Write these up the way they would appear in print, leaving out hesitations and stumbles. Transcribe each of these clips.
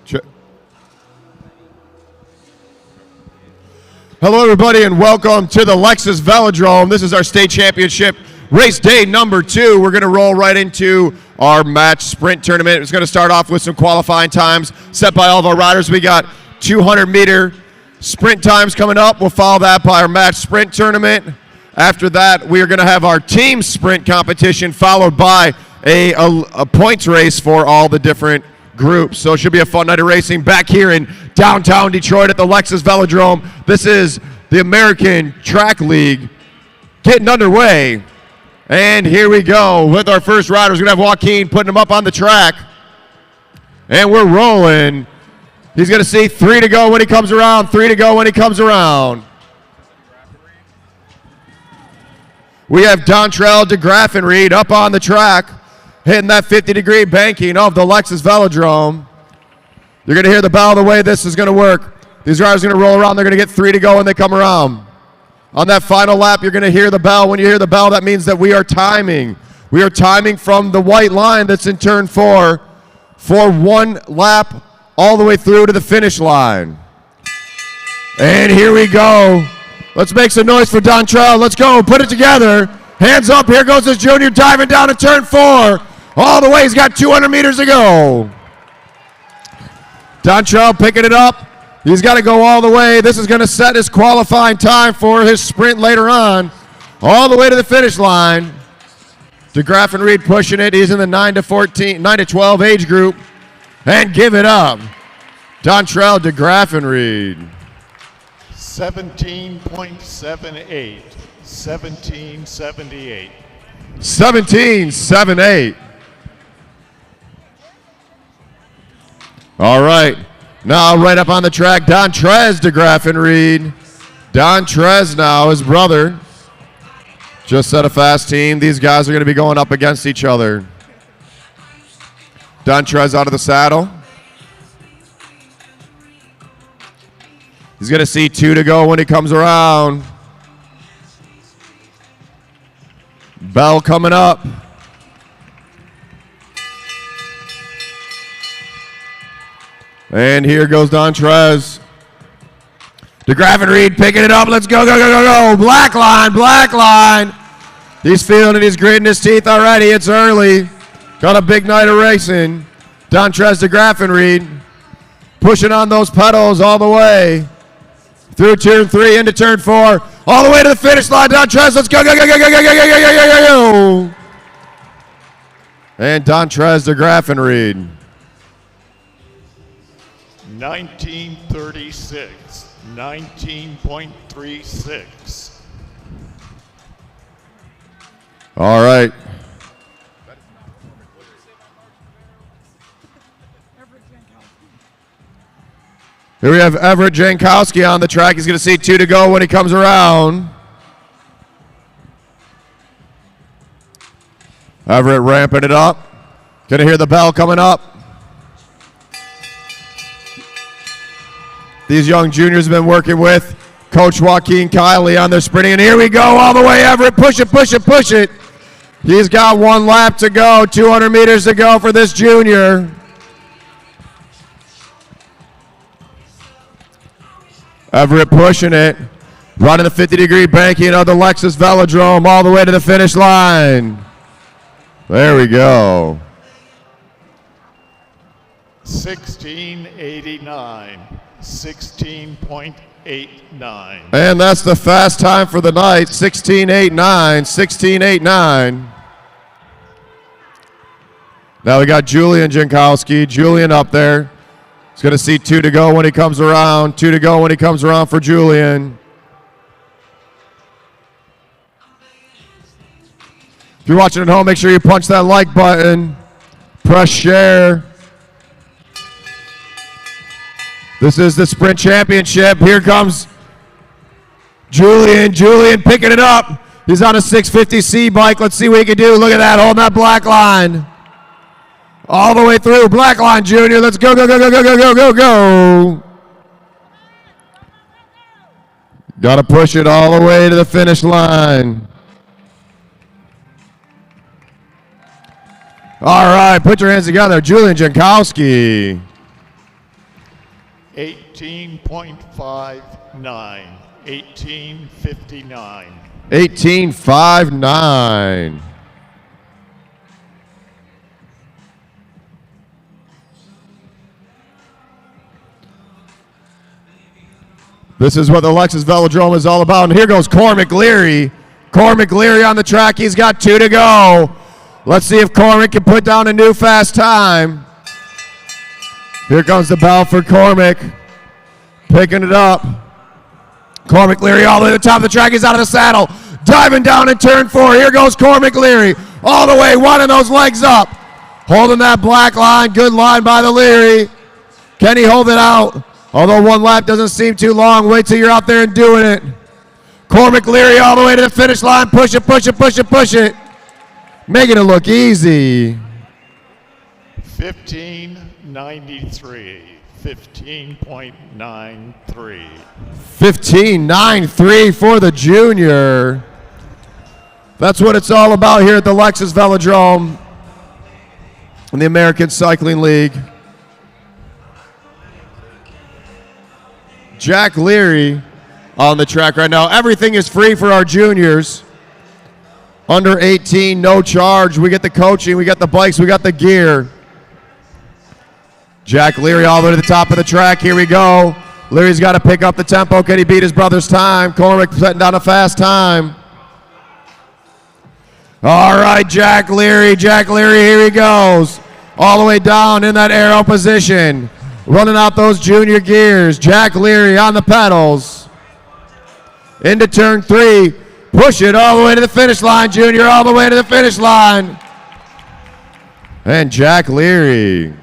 Hello, everybody, and welcome to the Lexus Velodrome. This is our state championship race day number 2. We're going to roll right into our match sprint tournament. It's going to start off with some qualifying times set by all of our riders. We got 200-meter sprint times coming up. We'll follow that by our match sprint tournament. After that, we are going to have our team sprint competition, followed by a points race for all the different groups. So it should be a fun night of racing back here in downtown Detroit at the Lexus Velodrome. This is the American Track League getting underway. And here we go with our first riders. We're going to have Joaquin putting him up on the track. And we're rolling. He's going to see 3 to go when he comes around, 3 to go when he comes around. We have Dontrell DeGraffenried up on the track, hitting that 50-degree banking of the Lexus Velodrome. You're going to hear the bell the way this is going to work. These riders are going to roll around. They're going to get 3 to go when they come around. On that final lap, you're going to hear the bell. When you hear the bell, that means that we are timing. We are timing from the white line that's in turn 4 for 1 lap all the way through to the finish line. And here we go. Let's make some noise for Dontrell. Let's go. Put it together. Hands up. Here goes this junior diving down to turn 4. All the way. He's got 200 meters to go. Dontrell picking it up. He's got to go all the way. This is going to set his qualifying time for his sprint later on. All the way to the finish line. DeGraffenried pushing it. He's in the 9 to 12 age group. And give it up. Dontrell DeGraffenried. 17.78. 1778. 17.78. All right. Now right up on the track, Dontrez DeGraffenried. Dontrez now, his brother, just set a fast team. These guys are going to be going up against each other. Dontrez out of the saddle. He's going to see 2 to go when he comes around. Bell coming up. And here goes Dontrez. DeGraffenried picking it up. Let's go, go, go, go, go. Black line, black line. He's feeling it. He's gritting his teeth already. It's early. Got a big night of racing. Dontrez DeGraffenried pushing on those pedals all the way. Through turn 3 into turn 4. All the way to the finish line. Dontrez, let's go, go, go, go, go, go, go, go, go, go, go. And Dontrez DeGraffenried. 1936. 19.36. All right. Here we have Everett Jankowski on the track. He's going to see 2 to go when he comes around. Everett ramping it up. Going to hear the bell coming up. These young juniors have been working with Coach Joaquin Kiley on their sprinting. And here we go all the way, Everett. Push it, push it, push it. He's got 1 lap to go, 200 meters to go for this junior. Everett pushing it. Running the 50-degree banking of the Lexus Velodrome all the way to the finish line. There we go. 1689. 16.89. And that's the fast time for the night, 16.89, 16.89. Now we got Julian Jankowski. Julian up there. He's going to see 2 to go when he comes around. 2 to go when he comes around for Julian. If you're watching at home, make sure you punch that like button. Press share. This is the Sprint Championship. Here comes Julian. Julian picking it up. He's on a 650C bike. Let's see what he can do. Look at that, holding that black line. All the way through. Black line, Junior. Let's go, go, go, go, go, go, go, go, go. Got to push it all the way to the finish line. All right, put your hands together. Julian Jankowski. 18.59. 1859. 18.59. This is what the Lexus Velodrome is all about. And here goes Cormac Leary. Cormac Leary on the track. He's got 2 to go. Let's see if Cormac can put down a new fast time. Here comes the bell for Cormac. Picking it up. Cormac Leary all the way to the top of the track. He's out of the saddle. Diving down in turn 4. Here goes Cormac Leary. All the way, one of those legs up. Holding that black line. Good line by the Leary. Can he hold it out? Although one lap doesn't seem too long. Wait till you're out there and doing it. Cormac Leary all the way to the finish line. Push it, push it, push it, push it. Making it look easy. 1593. 15.93. 15.93 for the junior. That's what it's all about here at the Lexus Velodrome in the American Cycling League. Jack Leary on the track right now. Everything is free for our juniors. Under 18, no charge. We get the coaching, we got the bikes, we got the gear. Jack Leary all the way to the top of the track. Here we go. Leary's got to pick up the tempo. Can he beat his brother's time? Cormac setting down a fast time. All right, Jack Leary, here he goes. All the way down in that aero position. Running out those junior gears. Jack Leary on the pedals. Into turn 3. Push it all the way to the finish line, junior, all the way to the finish line. And Jack Leary.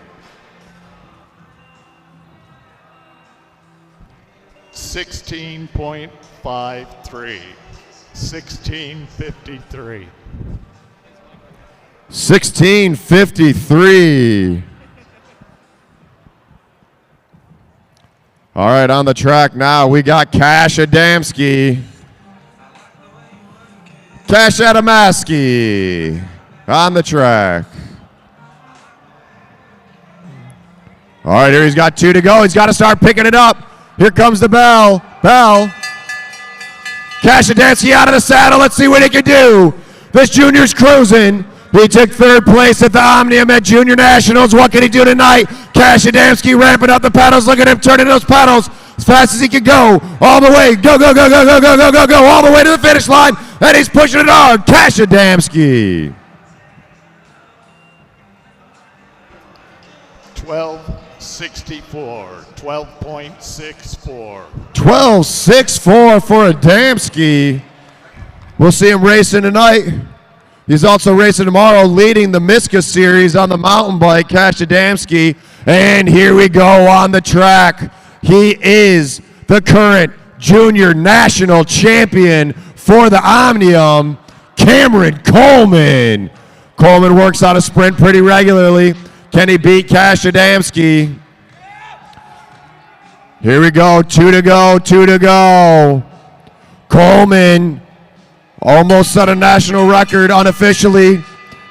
16.53. 1653. 1653. All right, on the track now, we got Cash Adamski. Cash Adamaski on the track. All right, here he's got 2 to go. He's got to start picking it up. Here comes the bell. Bell. Cash Adamski out of the saddle. Let's see what he can do. This junior's cruising. He took 3rd place at the Omnium at Junior Nationals. What can he do tonight? Cash Adamski ramping up the pedals. Look at him turning those pedals as fast as he can go. All the way. Go, go, go, go, go, go, go, go, go. All the way to the finish line. And he's pushing it hard. Cash Adamski. 12.64. 12.64. 12.64 for Adamski. We'll see him racing tonight. He's also racing tomorrow, leading the Miska Series on the mountain bike, Cash Adamski. And here we go on the track. He is the current junior national champion for the Omnium, Cameron Coleman. Coleman works on a sprint pretty regularly. Can he beat Cash Adamski? Here we go, 2 to go, 2 to go. Coleman almost set a national record unofficially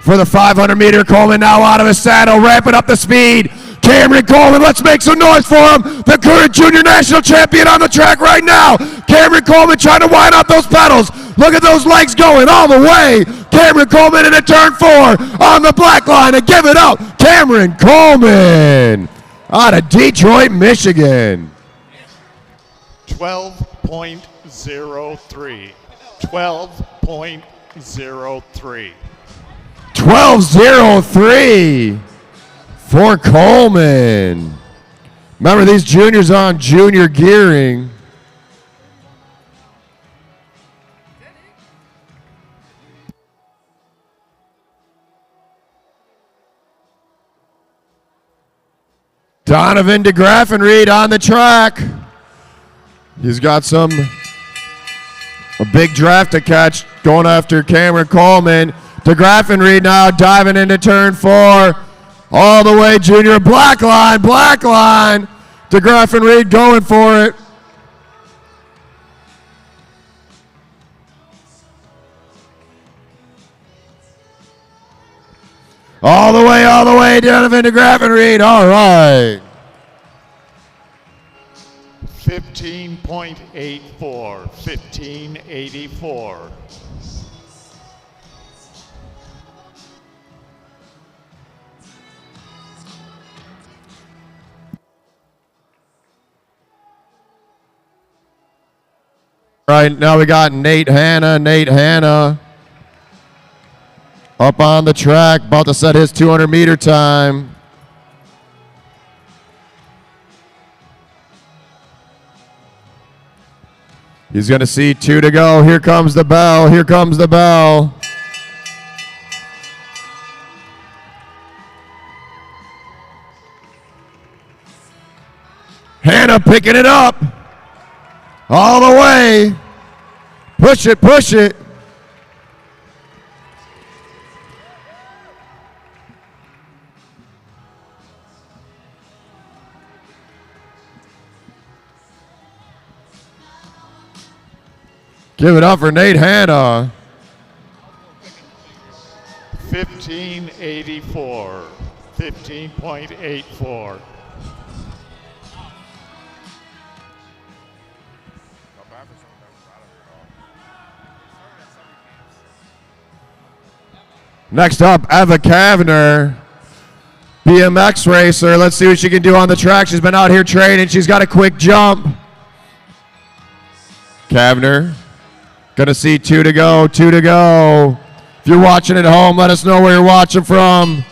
for the 500-meter. Coleman now out of his saddle, ramping up the speed. Cameron Coleman, let's make some noise for him. The current junior national champion on the track right now. Cameron Coleman trying to wind out those pedals. Look at those legs going all the way. Cameron Coleman into turn 4 on the black line and give it up. Cameron Coleman out of Detroit, Michigan. 12.03. 12.03. 12.03 for Coleman. Remember, these juniors are on junior gearing. Donovan DeGraffenried on the track. He's got a big draft to catch going after Cameron Coleman. DeGraffenried now diving into turn 4. All the way, junior. Black line, black line. DeGraffenried going for it. all the way, Donovan DeGraffenried. All right. 15.84, 1584. Right now we got Nate Hanna up on the track, about to set his 200-meter time. He's going to see 2 to go. Here comes the bell. Here comes the bell. Hanna picking it up. All the way. Push it, push it. Give it up for Nate Hanna. 1584, 15.84. Next up, Eva Kavner, BMX racer. Let's see what she can do on the track. She's been out here training. She's got a quick jump. Kavner, gonna see 2 to go, 2 to go. If you're watching at home, let us know where you're watching from.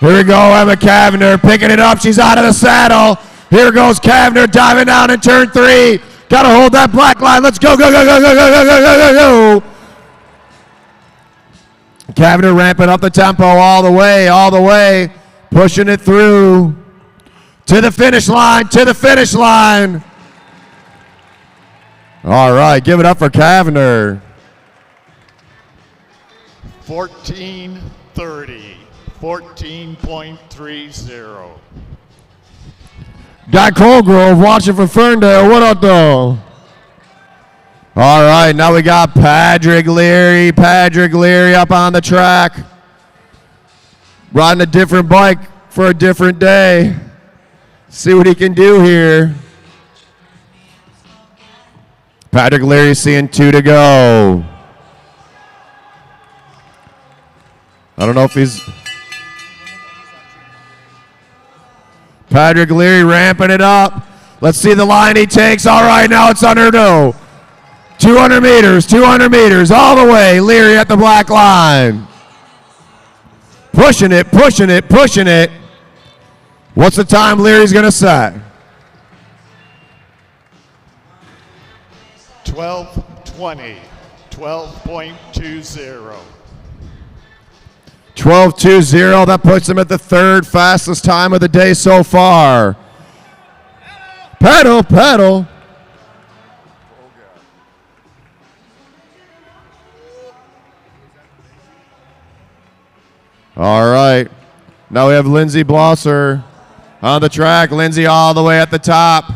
Here we go, Eva Kavner picking it up. She's out of the saddle. Here goes Kavner diving down in turn 3. Gotta hold that black line. Let's go, go, go, go, go, go, go, go, go, go. Kavner ramping up the tempo all the way, pushing it through to the finish line, to the finish line. All right, give it up for Kavner. 1430, 14.30. Guy Colgrove watching for Ferndale. What up, though? All right, now we got Patrick Leary up on the track. Riding a different bike for a different day. See what he can do here. Patrick Leary seeing 2 to go. I don't know if he's... Patrick Leary ramping it up. Let's see the line he takes. All right, now it's under no. 200 meters, all the way. Leary at the black line. Pushing it, pushing it, pushing it. What's the time Leary's going to set? 12:20, 12.20. 12:20. That puts him at the 3rd fastest time of the day so far. Pedal, pedal. All right. Now we have Lindsey Blosser on the track. Lindsey all the way at the top.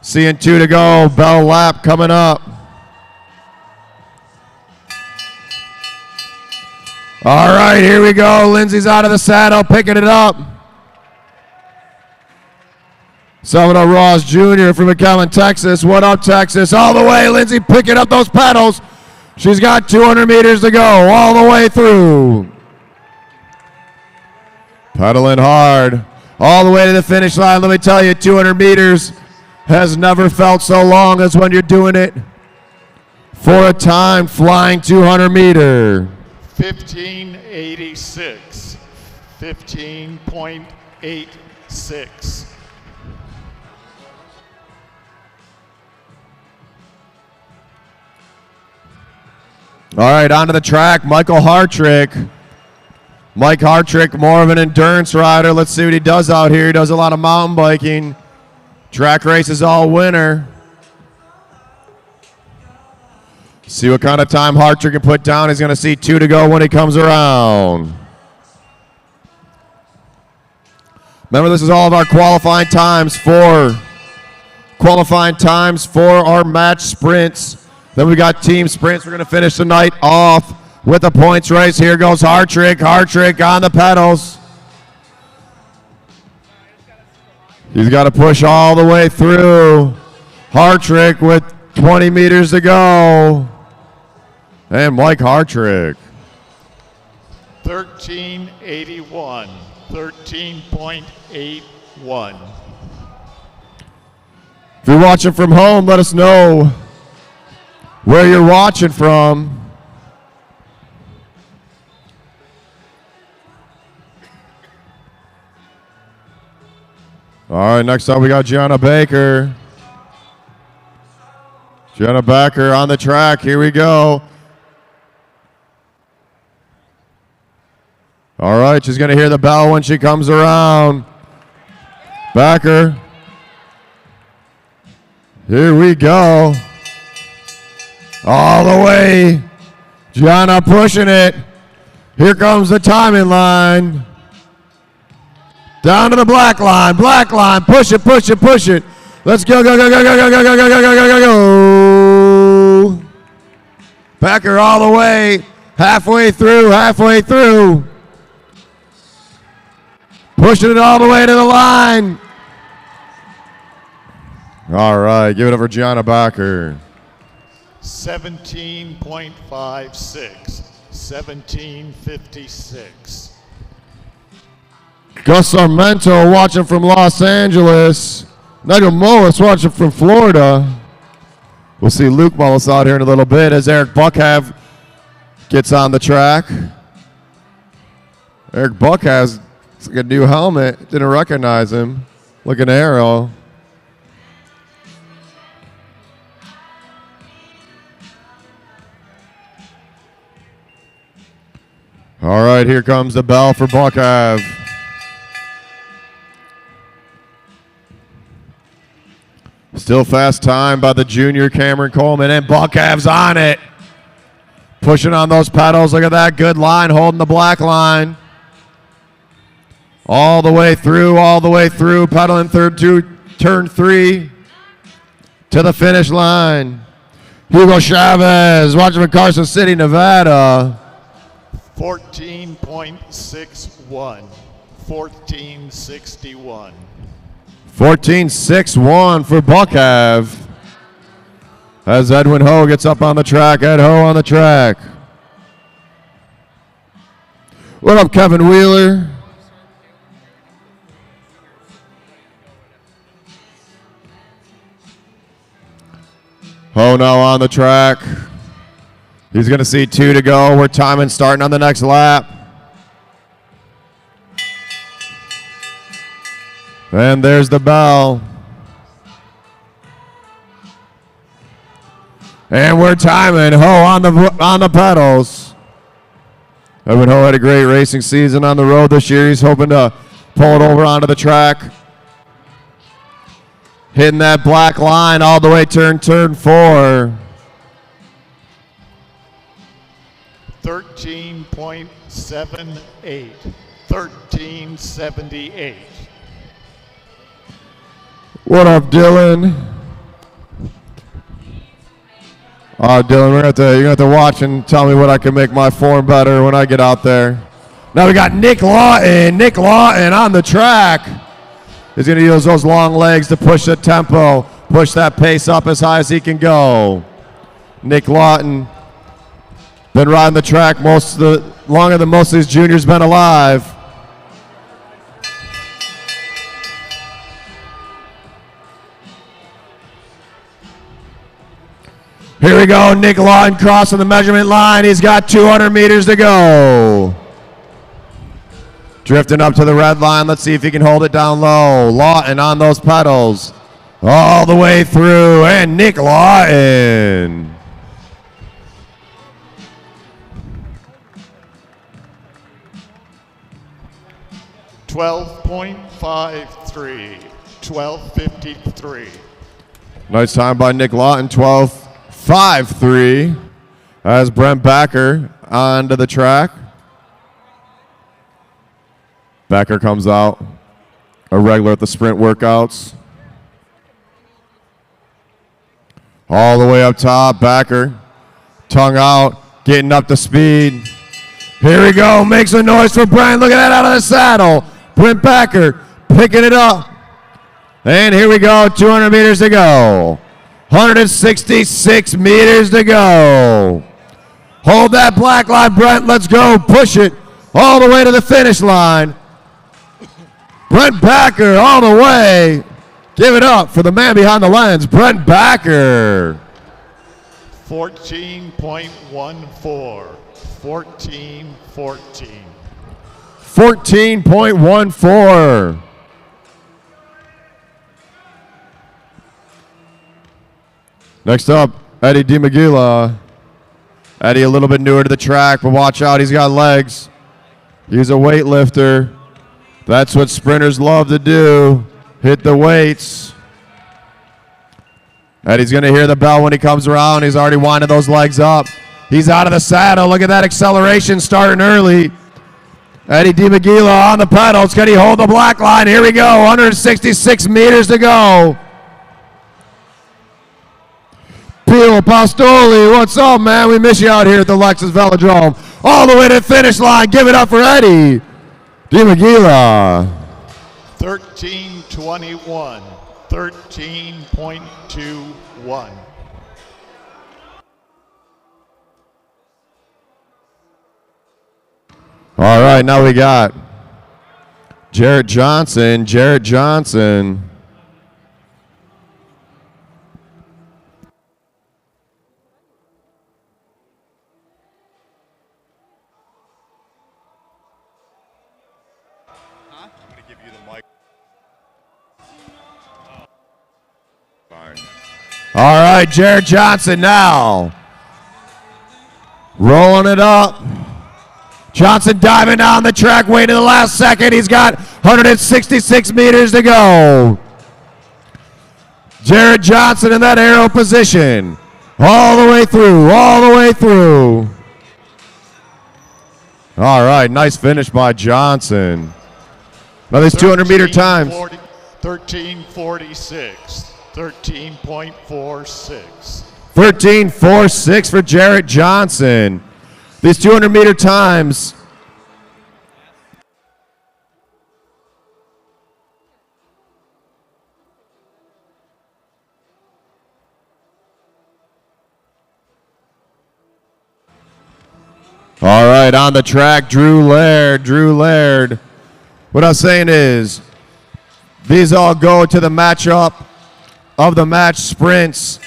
Seeing 2 to go. Bell lap coming up. All right, here we go. Lindsey's out of the saddle, picking it up. Salvador Ross Jr. from McAllen, Texas. What up, Texas? All the way. Lindsey picking up those pedals. She's got 200 meters to go all the way through. Pedaling hard all the way to the finish line. Let me tell you, 200 meters has never felt so long as when you're doing it for a time flying 200 meter. 1586, 15.86. All right, onto the track, Michael Hartrick. Mike Hartrick, more of an endurance rider. Let's see what he does out here. He does a lot of mountain biking. Track races all winter. See what kind of time Hartrick can put down. He's going to see 2 to go when he comes around. Remember, this is all of our qualifying times for our match sprints. Then we got team sprints. We're going to finish the night off with a points race. Here goes Hartrick. Hartrick on the pedals. He's got to push all the way through. Hartrick with 20 meters to go. And Mike Hartrick. 1381. 13.81. If you're watching from home, let us know where you're watching from. All right, next up we got Gianna Baker. Gianna Baker on the track. Here we go. All right, she's going to hear the bell when she comes around. Baker. Here we go. All the way. Gianna pushing it. Here comes the timing line. Down to the black line. Black line. Push it, push it, push it. Let's go, go, go, go, go, go, go, go, go, go, go, go, go. Baker all the way. Halfway through, halfway through. Pushing it all the way to the line. All right, give it up for Gianna Baker. 17.56. 1756. Gus Sarmento watching from Los Angeles. Nigel Mullis watching from Florida. We'll see Luke Mullis out here in a little bit as Eric Buckhav gets on the track. Eric Buckhav has a new helmet. Didn't recognize him. Looking arrow. All right, here comes the bell for Buckhav. Still fast time by the junior Cameron Coleman, and Buckhav's on it. Pushing on those pedals. Look at that good line, holding the black line. All the way through, pedaling third to turn 3 to the finish line. Hugo Chavez watching from Carson City, Nevada. 14.61. 1461. 14.61 for Buckhav. As Edwin Ho gets up on the track. Ed Ho on the track. What up, Kevin Wheeler? Ho now on the track. He's going to see 2 to go. We're timing starting on the next lap. And there's the bell. And we're timing. Ho on the pedals. Edwin Ho had a great racing season on the road this year. He's hoping to pull it over onto the track. Hitting that black line all the way turn 4. 13.78. 1378. What up, Dylan? Dylan, you're gonna have to watch and tell me what I can make my form better when I get out there. Now we got Nick Lawton. Nick Lawton on the track. He's gonna use those long legs to push the tempo, push that pace up as high as he can go. Nick Lawton been riding the track longer than most of these juniors been alive. Here we go, Nick Lawton crossing the measurement line. He's got 200 meters to go. Drifting up to the red line. Let's see if he can hold it down low. Lawton on those pedals. All the way through, and Nick Lawton. $12.53. 12.53. Nice time by Nick Lawton, 12.53. As Brent Backer onto the track. Backer comes out, a regular at the sprint workouts. All the way up top, Backer, tongue out, getting up to speed. Here we go, makes a noise for Brent. Look at that out of the saddle. Brent Backer picking it up. And here we go, 200 meters to go. 166 meters to go. Hold that black line, Brent. Let's go. Push it all the way to the finish line. Brent Backer all the way. Give it up for the man behind the lens, Brent Backer. 14.14. 14.14. 14.14. Next up, Eddie DiMaggila. Eddie a little bit newer to the track, but watch out, he's got legs. He's a weightlifter. That's what sprinters love to do, hit the weights. Eddie's gonna hear the bell when he comes around. He's already winding those legs up. He's out of the saddle. Look at that acceleration starting early. Eddie DiMaggila on the pedals. Can he hold the black line? Here we go, 166 meters to go. Pio Pastoli, what's up, man? We miss you out here at the Lexus Velodrome. All the way to the finish line. Give it up for Eddie DiMaggila. 13.21. 13.21. All right, now we got Jarrett Johnson. Jarrett Johnson. I'm going to give you the mic. Fine. All right, Jarrett Johnson now. Rolling it up. Johnson diving down the track, waiting to the last second. He's got 166 meters to go. Jarrett Johnson in that arrow position. All the way through, all the way through. All right, nice finish by Johnson. Now these 200-meter times. 13.46. 13.46. 13.46 for Jarrett Johnson. These 200-meter times. All right, on the track, Drew Laird. Drew Laird. What I'm saying is, these all go to the matchup of the match sprints.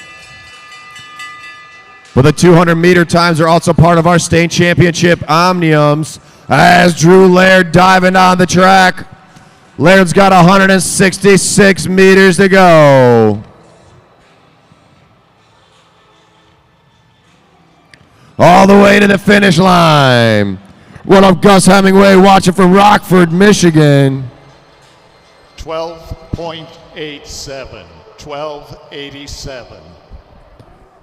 But the 200-meter times are also part of our state championship omniums. As Drew Laird diving on the track. Laird's got 166 meters to go. All the way to the finish line. What up, Gus Hemingway, watching from Rockford, Michigan. 12.87. 12.87.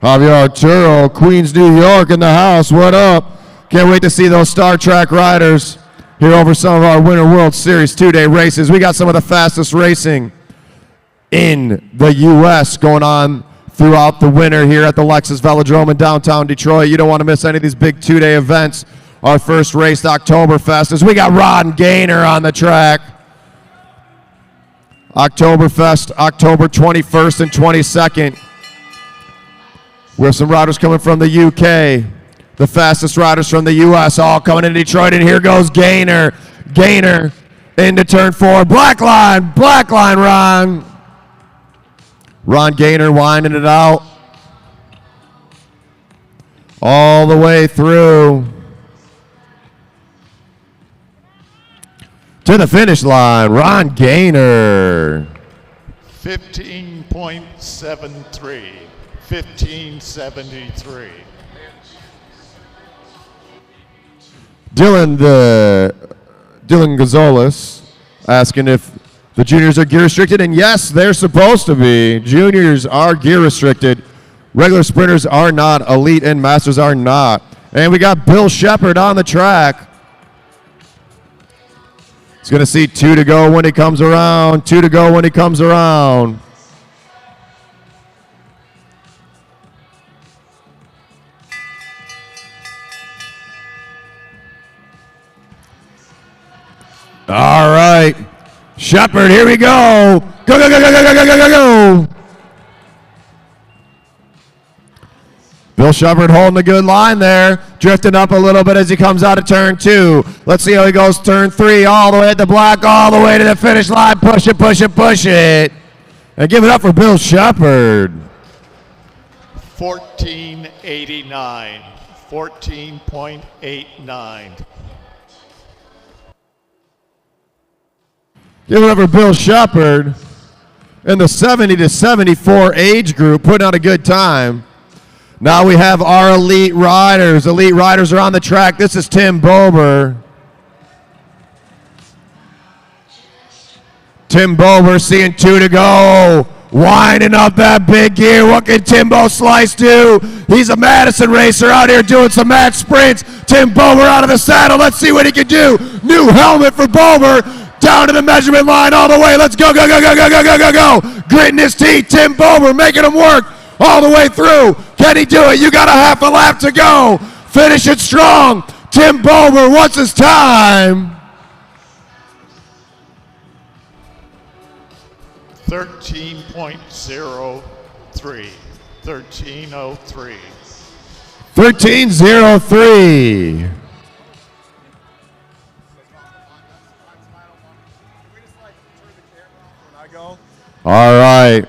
Javier Arturo, Queens, New York in the house. What up? Can't wait to see those Star Trek riders here over some of our Winter World Series two-day races. We got some of the fastest racing in the U.S. going on throughout the winter here at the Lexus Velodrome in downtown Detroit. You don't want to miss any of these big two-day events. Our first race, Oktoberfest, as we got Ron Gaynor on the track. Oktoberfest, October 21st and 22nd. We have some riders coming from the UK. The fastest riders from the US all coming into Detroit. And here goes Gaynor. Gaynor into turn 4. Black line, Ron. Ron Gaynor winding it out. All the way through to the finish line. Ron Gaynor. 15.73. 1573. Dylan Gonzalez asking if the juniors are gear restricted, and yes, they're supposed to be. Juniors are gear restricted. Regular sprinters are not. Elite and masters are not. And we got Bill Shepard on the track. He's going to see 2 to go when he comes around. 2 to go when he comes around. All right, Shepard, here we go. Go, go, go, go, go, go, go, go, go. Bill Shepard holding a good line there. Drifting up a little bit as he comes out of turn 2. Let's see how he goes turn 3, all the way at the block, all the way to the finish line. Push it, push it, push it. And give it up for Bill Shepard. 1489. 14.89. Give it up for Bill Shepard in the 70 to 74 age group, putting out a good time. Now we have our elite riders. Elite riders are on the track. This is Tim Bober. Tim Bober seeing 2 to go. Winding up that big gear. What can Timbo Slice do? He's a Madison racer out here doing some match sprints. Tim Bober out of the saddle. Let's see what he can do. New helmet for Bober. Down to the measurement line all the way. Let's go, go, go, go, go, go, go, go, go. Gritting his teeth. Tim Bober making him work all the way through. Can he do it? You got a half a lap to go. Finish it strong. Tim Bober, what's his time? 13.03. 1303. 13:03. All right.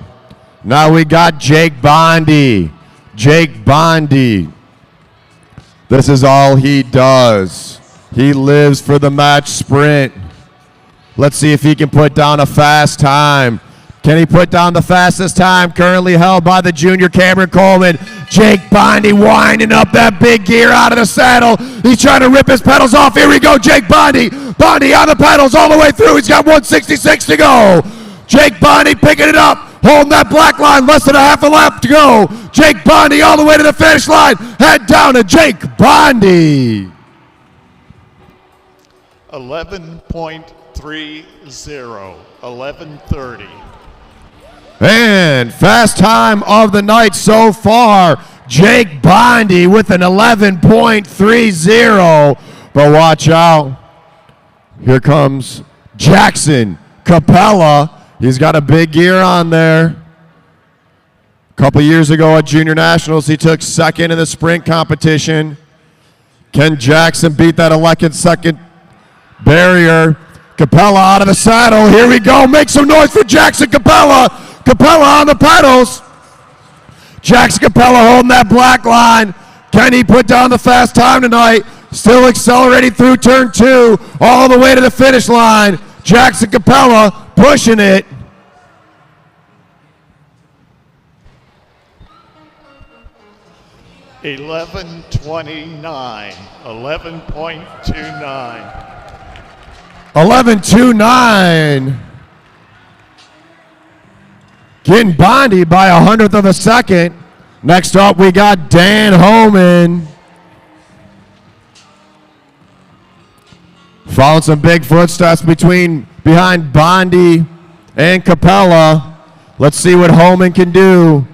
Now we got Jake Bondi. Jake Bondi. This is all he does. He lives for the match sprint. Let's see if he can put down a fast time. Can he put down the fastest time currently held by the junior Cameron Coleman? Jake Bondi winding up that big gear out of the saddle. He's trying to rip his pedals off. Here we go, Jake Bondi. Bondi on the pedals all the way through. He's got 166 to go. Jake Bondi picking it up, holding that black line, less than a half a lap to go. Jake Bondi all the way to the finish line. Head down to Jake Bondi. 11.30. 11:30. And fast time of the night so far, Jake Bondi with an 11.30. But watch out. Here comes Jackson Capella. He's got a big gear on there. A couple years ago at Junior Nationals, he took second in the sprint competition. Can Jackson beat that second barrier? Capella out of the saddle. Here we go. Make some noise for Jackson Capella. Capella on the pedals. Jackson Capella holding that black line. Can he put down the fast time tonight? Still accelerating through turn 2, all the way to the finish line. Jackson Capella pushing it. $11.29. 11.29. 11.29. Getting Bondi by 100th of a second. Next up, we got Dan Homan. Following some big footsteps behind Bondi and Capella. Let's see what Homan can do.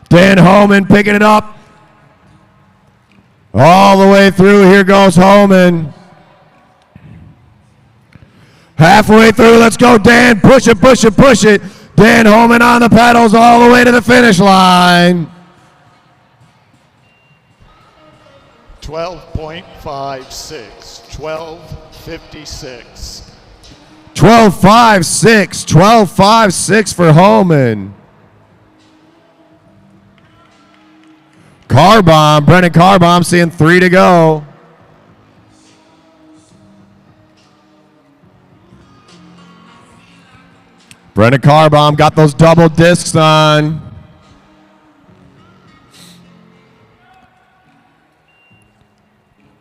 Dan Homan picking it up. All the way through, here goes Homan. Halfway through, let's go Dan, push it, push it, push it. Dan Homan on the pedals all the way to the finish line. 12.56. 12.56. 12.56. 12.56 for Homan. Carbomb, Brendan Carbomb seeing 3 to go. Brendan Carbomb got those double discs on.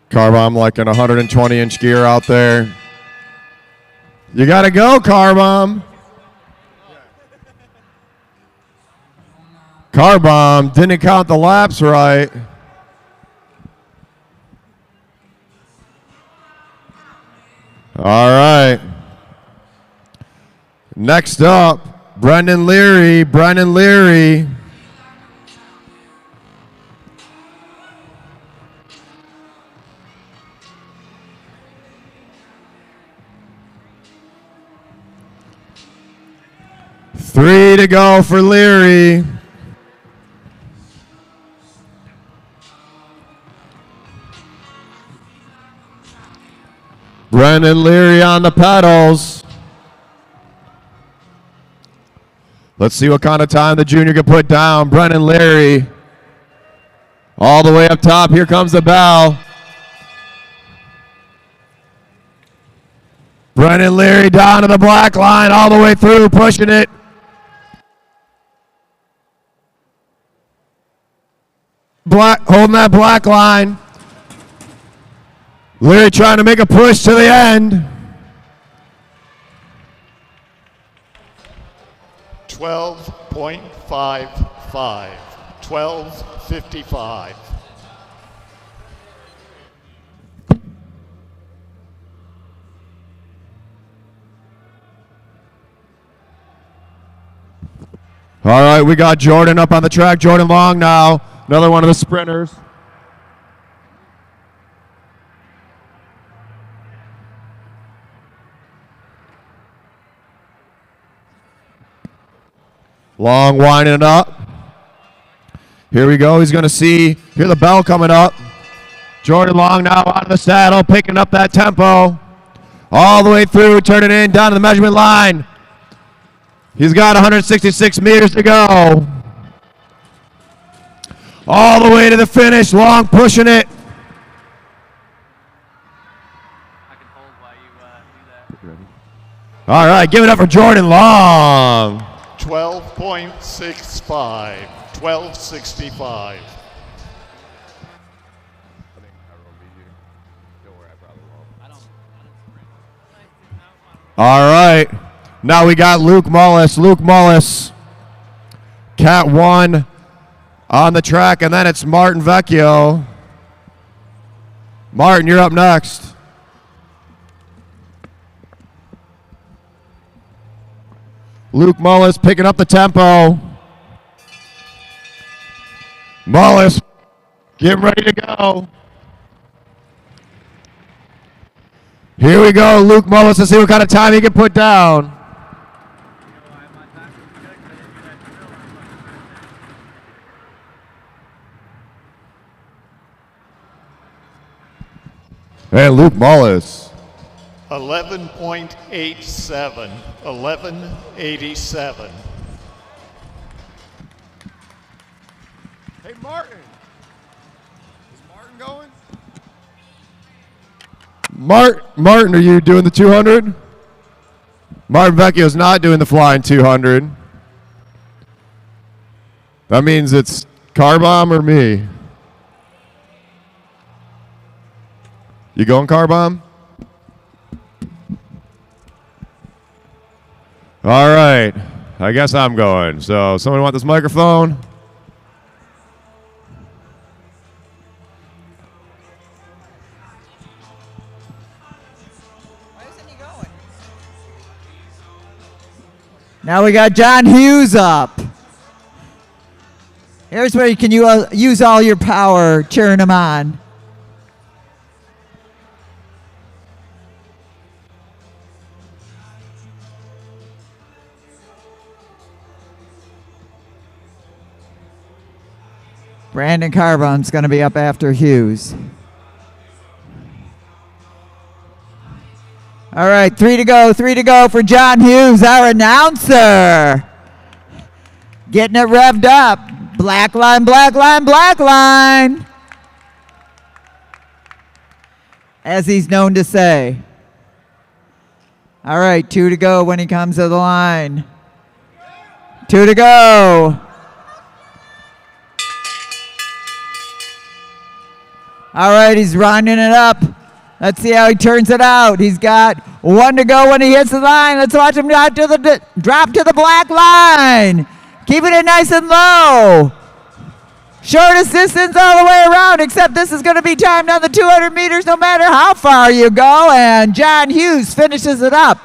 Carbomb like an 120-inch gear out there. You got to go, Carbomb. Carbomb didn't count the laps right. All right. Next up, Brendan Leary. Brendan Leary. 3 to go for Leary. Brendan Leary on the pedals. Let's see what kind of time the junior can put down. Brendan Leary all the way up top. Here comes the bell. Brendan Leary down to the black line, all the way through, pushing it. Holding that black line. Leary trying to make a push to the end. 12.55. 12.55. All right, we got Jordan up on the track. Jordan Long now, another one of the sprinters. Long winding it up. Here we go. He's going to hear the bell coming up. Jordan Long now out of the saddle, picking up that tempo. All the way through, turning in, down to the measurement line. He's got 166 meters to go. All the way to the finish. Long pushing it. I can hold while you do that. All right, give it up for Jordan Long. 12.65. 12.65. All right. Now we got Luke Mullis. Luke Mullis, Cat 1 on the track, and then it's Martin Vecchio. Martin, you're up next. Luke Mullis picking up the tempo. Mullis, getting ready to go. Here we go, Luke Mullis. Let's see what kind of time he can put down. And Luke Mullis. 11.87. 11.87. Hey, Martin. Is Martin going? Martin, are you doing the 200? Martin Vecchio's not doing the flying 200. That means it's Car Bomb or me. You going Car Bomb? All right. I guess I'm going. So, somebody want this microphone? Now we got John Hughes up. Here's where you can use all your power cheering him on. Brandon Carbon's going to be up after Hughes. All right, 3 to go for John Hughes, our announcer. Getting it revved up. Black line, black line, black line. As he's known to say. All right, 2 to go when he comes to the line. 2 to go. All right, he's rounding it up. Let's see how he turns it out. He's got 1 to go when he hits the line. Let's watch him drop to the black line. Keeping it nice and low. Shortest distance all the way around, except this is going to be timed on the 200 meters no matter how far you go. And John Hughes finishes it up.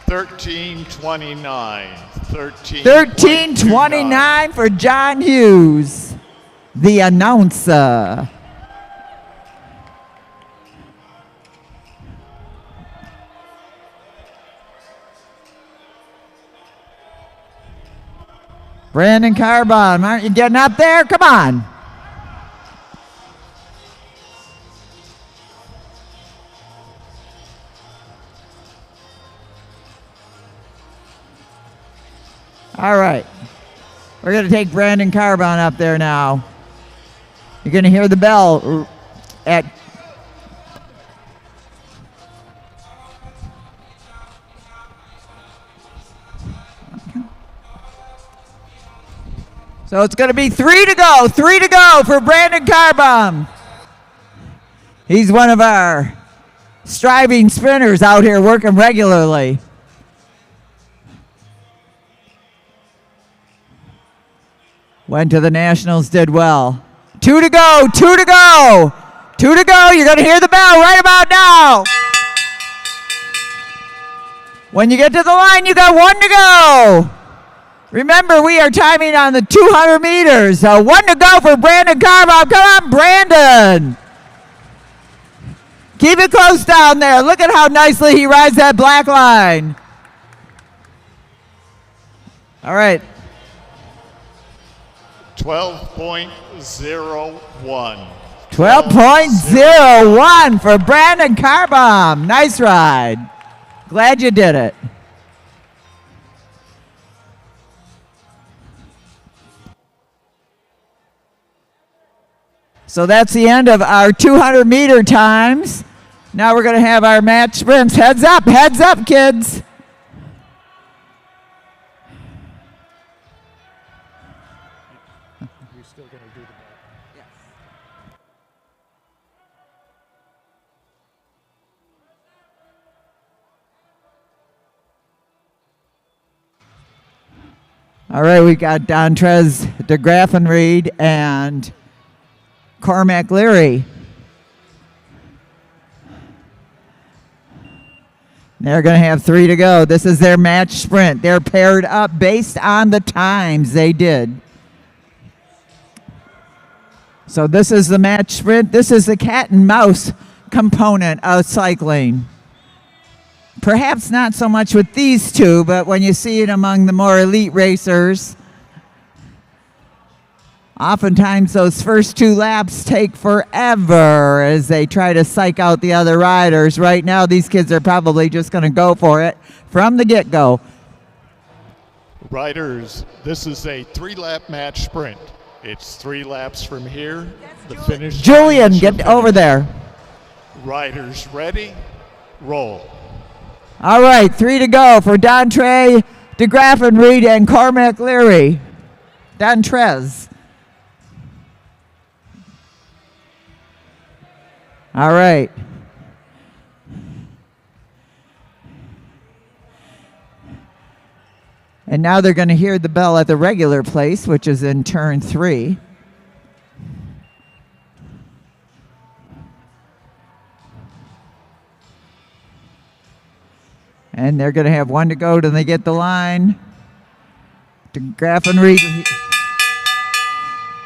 13.29. 13.29 for John Hughes, the announcer. Brandon Carbon, aren't you getting up there? Come on. All right. We're going to take Brandon Carbon up there now. You're going to hear the bell at So it's going to be 3 to go for Brandon Carbon. He's one of our striving sprinters out here working regularly. Went to the Nationals, did well. 2 to go, 2 to go. 2 to go, you're going to hear the bell right about now. When you get to the line, you got 1 to go. Remember, we are timing on the 200 meters. 1 to go for Brandon Carbon. Come on, Brandon. Keep it close down there. Look at how nicely he rides that black line. All right. 12.01. 12.01 for Brandon Carbon. Nice ride. Glad you did it. So that's the end of our 200-meter times. Now we're going to have our match sprints. Heads up, kids. All right, we got Dontrez DeGraffenried and Cormac Leary. They're going to have 3 to go. This is their match sprint. They're paired up based on the times they did. So this is the match sprint. This is the cat and mouse component of cycling. Perhaps not so much with these two, but when you see it among the more elite racers, oftentimes those first 2 laps take forever as they try to psych out the other riders. Right now, these kids are probably just going to go for it from the get-go. Riders, this is a 3-lap match sprint. It's 3 laps from here. The finish. Julian, get over there. Riders ready? Roll. All right, 3 to go for Dontre DeGraffenried and Cormac Leary. Dontrez. All right. And now they're going to hear the bell at the regular place, which is in turn 3. And they're going to have 1 to go till they get the line. DeGraffenried.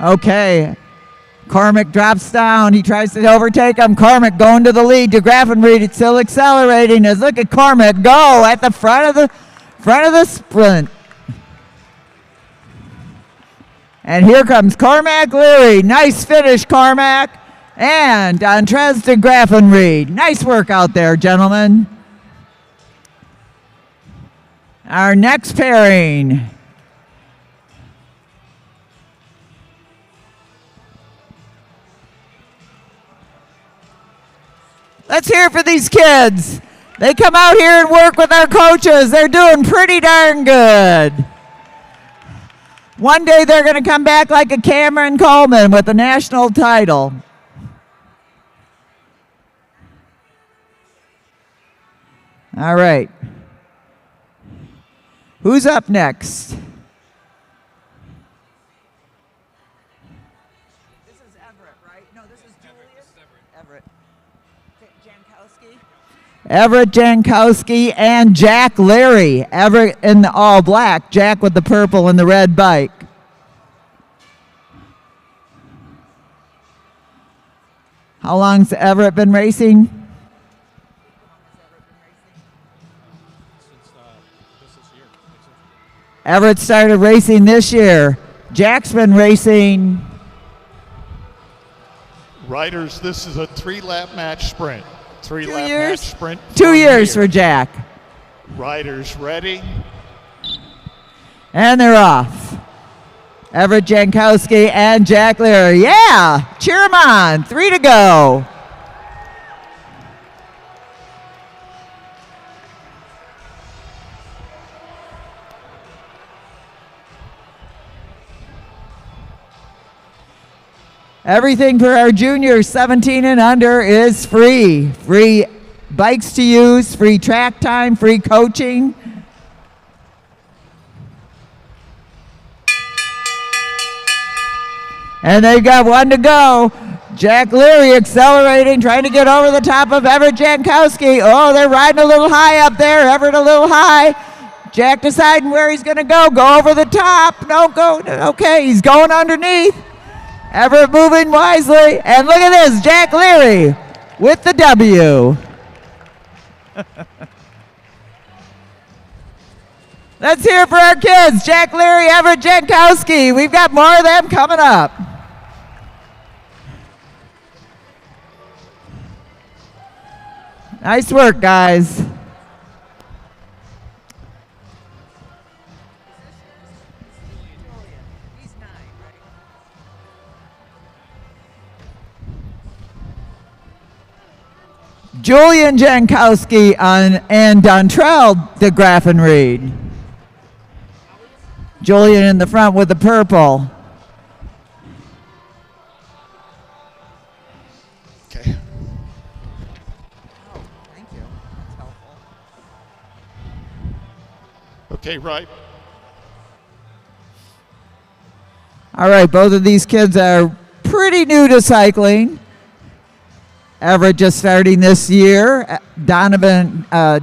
Okay. Cormac drops down. He tries to overtake him. Cormac going to the lead. DeGraffenried, it's still accelerating. As look at Cormac go at the front of the sprint. And here comes Cormac Leary. Nice finish, Cormac. And Dontrez DeGraffenried. Nice work out there, gentlemen. Our next pairing. Let's hear it for these kids. They come out here and work with our coaches. They're doing pretty darn good. One day they're going to come back like a Cameron Coleman with a national title. All right. Who's up next? This is Everett, right? No, this is Julius. Everett. Jankowski. Everett Jankowski and Jack Leary. Everett in the all black, Jack with the purple and the red bike. How long's Everett been racing? Everett started racing this year. Jack's been racing. Riders, this is a 3-lap match sprint. 3-lap match years? sprint. 2 years here. for Jack. Riders ready. And they're off. Everett Jankowski and Jack Leary. Yeah, cheer them on. 3 to go. Everything for our juniors 17 and under is free. Free bikes to use, free track time, free coaching. And they've got 1 to go. Jack Leary accelerating, trying to get over the top of Everett Jankowski. Oh, they're riding a little high up there. Everett a little high. Jack deciding where he's going to go. Go over the top. No, go. Okay, he's going underneath. Everett moving wisely. And look at this, Jack Leary with the W. Let's hear it for our kids. Jack Leary, Everett Jankowski. We've got more of them coming up. Nice work, guys. Julian Jankowski and Dontrell DeGraff and Reed. Julian in the front with the purple. Okay. Oh, thank you. That's helpful. Okay, right. All right, both of these kids are pretty new to cycling. Everett just starting this year. Dontrell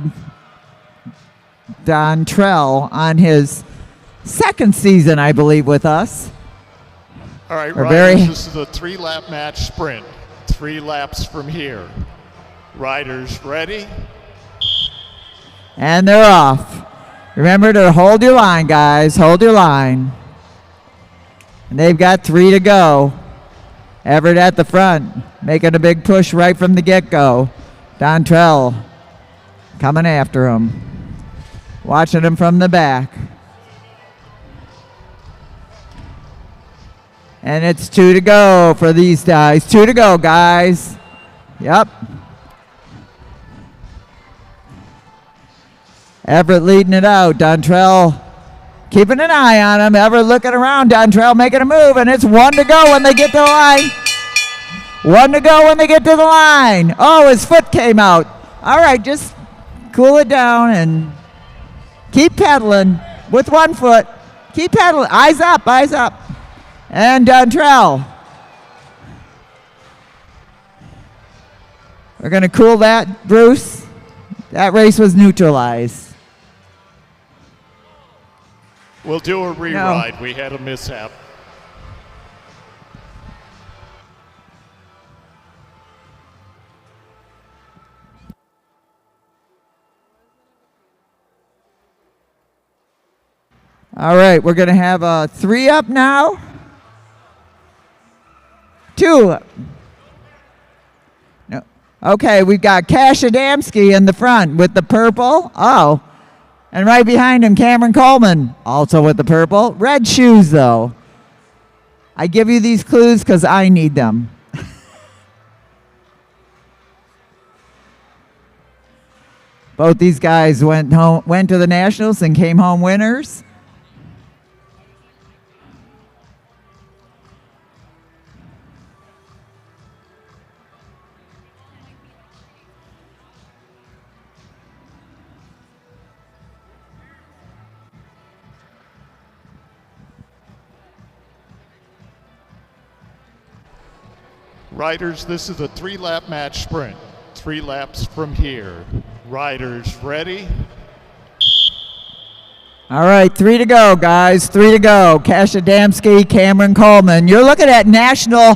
on his second season, I believe, with us. All right, We're riders, this is a 3-lap match sprint. 3 laps from here. Riders ready. And they're off. Remember to hold your line, guys. Hold your line. And they've got 3 to go. Everett at the front, making a big push right from the get-go. Dontrell coming after him. Watching him from the back. And it's 2 to go for these guys. 2 to go, guys. Yep. Everett leading it out. Dontrell keeping an eye on him. Everett looking around. Dontrell making a move, and it's 1 to go when they get to the line. 1 to go when they get to the line. Oh, his foot came out. All right, just cool it down and keep pedaling with 1 foot. Keep pedaling. Eyes up, eyes up. And Dontrell. We're going to cool that, Bruce. That race was neutralized. We'll do a reride. We had a mishap. All right, we're going to have a 3 up now. 2 up. No. Okay, we've got Cash Adamski in the front with the purple. Oh. And right behind him, Cameron Coleman, also with the purple. Red shoes, though. I give you these clues because I need them. Both these guys went to the Nationals and came home winners. Riders, this is a 3-lap match sprint. 3 laps from here. Riders ready. All right, 3 to go, guys. 3 to go. Cash Adamski, Cameron Coleman. You're looking at national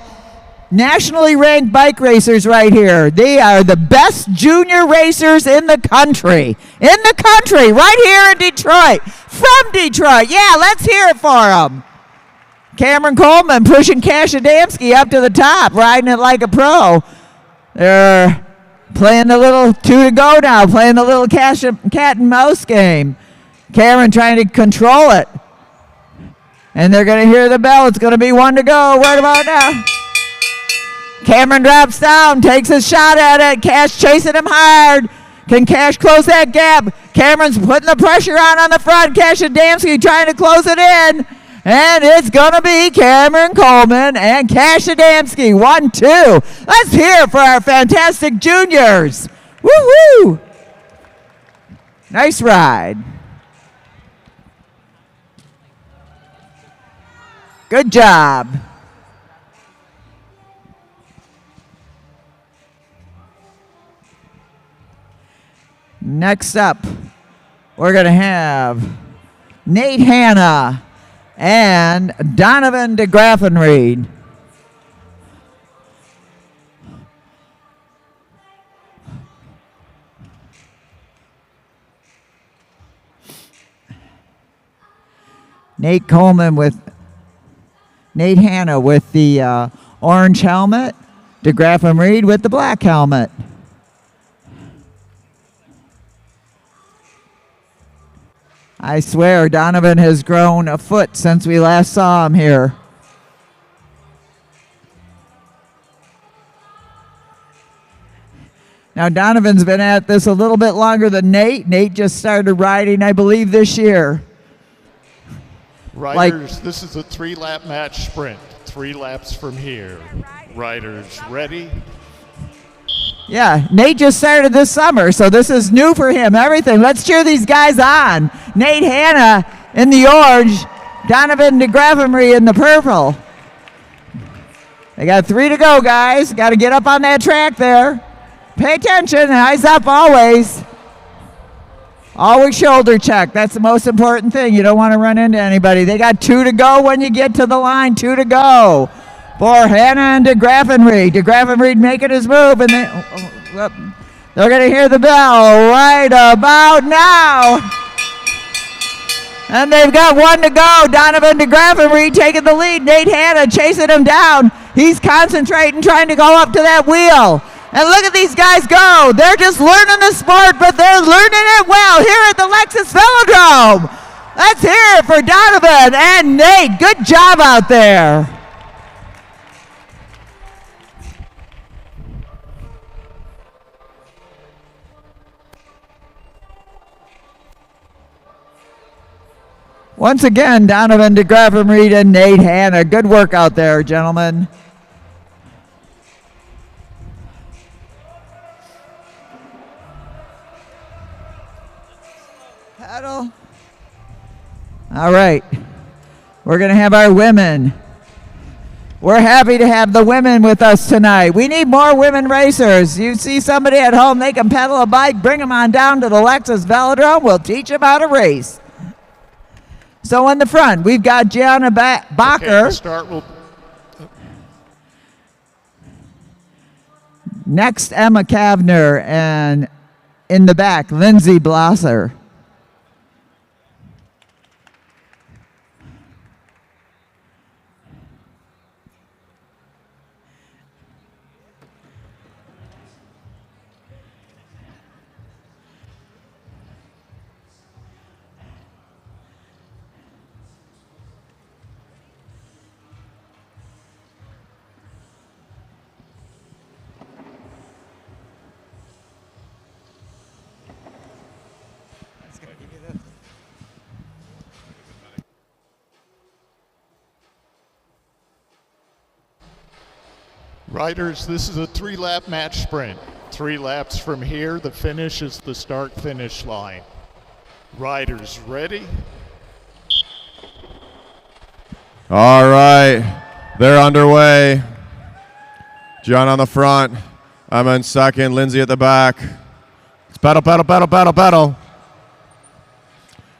nationally ranked bike racers right here. They are the best junior racers in the country. Right here in Detroit. From Detroit. Yeah, let's hear it for them. Cameron Coleman pushing Cash Adamski up to the top, riding it like a pro. They're playing the little 2 to go now, playing the little cat and mouse game. Cameron trying to control it. And they're going to hear the bell. It's going to be 1 to go right about now. Cameron drops down, takes a shot at it. Cash chasing him hard. Can Cash close that gap? Cameron's putting the pressure on the front. Cash Adamski trying to close it in. And it's going to be Cameron Coleman and Cash Adamski. 1-2. Let's hear it for our fantastic juniors. Woo-hoo! Nice ride. Good job. Next up, we're going to have Nate Hanna and Donovan DeGraffenried. Nate Hanna with the orange helmet, DeGraffenried with the black helmet. I swear, Donovan has grown a foot since we last saw him here. Now, Donovan's been at this a little bit longer than Nate. Nate just started riding, I believe, this year. Riders, this is a 3-lap match sprint. 3 laps from here. Riders, ready? Yeah, Nate just started this summer, so this is new for him, everything. Let's cheer these guys on. Nate Hanna in the orange, Donovan DeGraffenried in the purple. They got 3 to go, guys. Got to get up on that track there. Pay attention, eyes up always. Always shoulder check. That's the most important thing. You don't want to run into anybody. They got 2 to go when you get to the line. 2 to go for Hanna and DeGraffenried. DeGraffenried making his move, and they're going to hear the bell right about now. And they've got 1 to go. Donovan DeGraffenried taking the lead. Nate Hanna chasing him down. He's concentrating, trying to go up to that wheel. And look at these guys go. They're just learning the sport, but they're learning it well here at the Lexus Velodrome. Let's hear it for Donovan and Nate. Good job out there. Once again, Donovan DeGraffenried and Nate Hanna. Good work out there, gentlemen. Paddle. All right. We're going to have our women. We're happy to have the women with us tonight. We need more women racers. You see somebody at home, they can pedal a bike, bring them on down to the Lexus Velodrome. We'll teach them how to race. So in the front, we've got Gianna Bacher. Okay, start will. Next, Emma Kavner, and in the back, Lindsay Blosser. Riders, this is a 3-lap match sprint. 3 laps from here. The finish is the start-finish line. Riders, ready? All right, they're underway. John on the front. I'm in second. Lindsay at the back. It's pedal, pedal, pedal, pedal, pedal.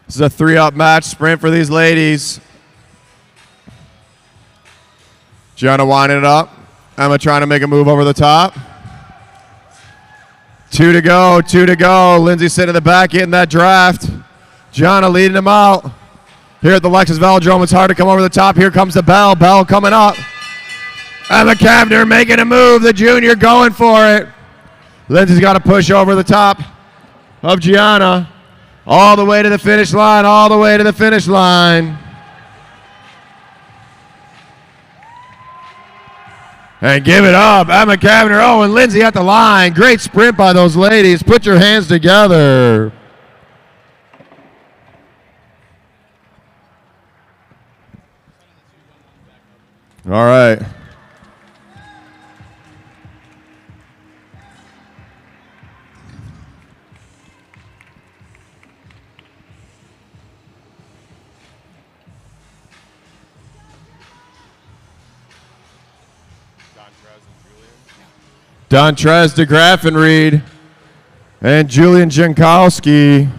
This is a 3-up match sprint for these ladies. Gianna winding it up. Emma trying to make a move over the top. 2 to go, 2 to go. Lindsay sitting in the back getting that draft. Gianna leading him out. Here at the Lexus Velodrome, it's hard to come over the top. Here comes the bell. Bell coming up. Emma Kavner making a move. The junior going for it. Lindsay's got to push over the top of Gianna. All the way to the finish line, all the way to the finish line. And give it up. Emma Kavner. Oh, and Lindsay at the line. Great sprint by those ladies. Put your hands together. All right. Dontrez de Graffenried and Julian Jankowski.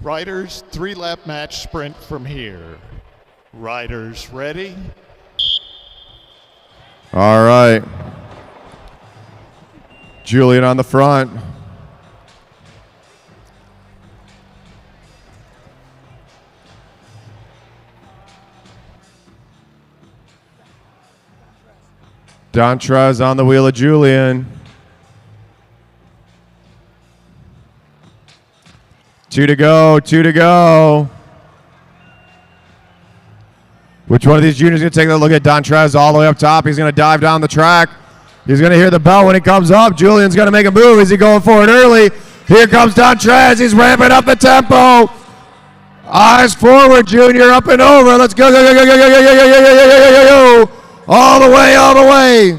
Riders, 3-lap match sprint from here. Riders ready? All right. Julian on the front. Dontrez on the wheel of Julian. 2 to go, 2 to go. Which one of these juniors is going to take a look at Dontrez all the way up top? He's going to dive down the track. He's going to hear the bell when it comes up. Julian's going to make a move. Is he going for it early? Here comes Dontrez. He's ramping up the tempo. Eyes forward, Junior, up and over. Let's go, go, go, go, go, go, go, go, go, go, go, go. All the way, all the way.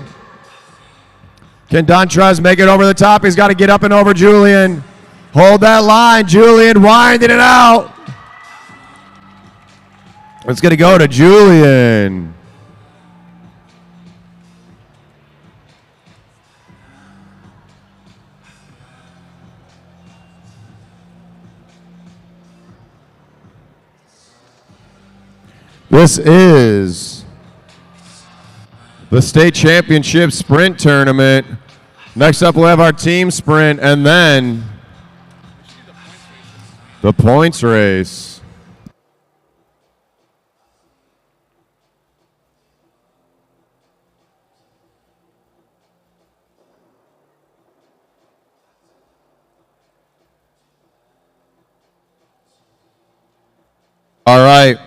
Can Dontrez make it over the top? He's got to get up and over Julian. Hold that line, Julian, winding it out. It's going to go to Julian. This is the state championship sprint tournament. Next up, we'll have our team sprint and then the points race. All right.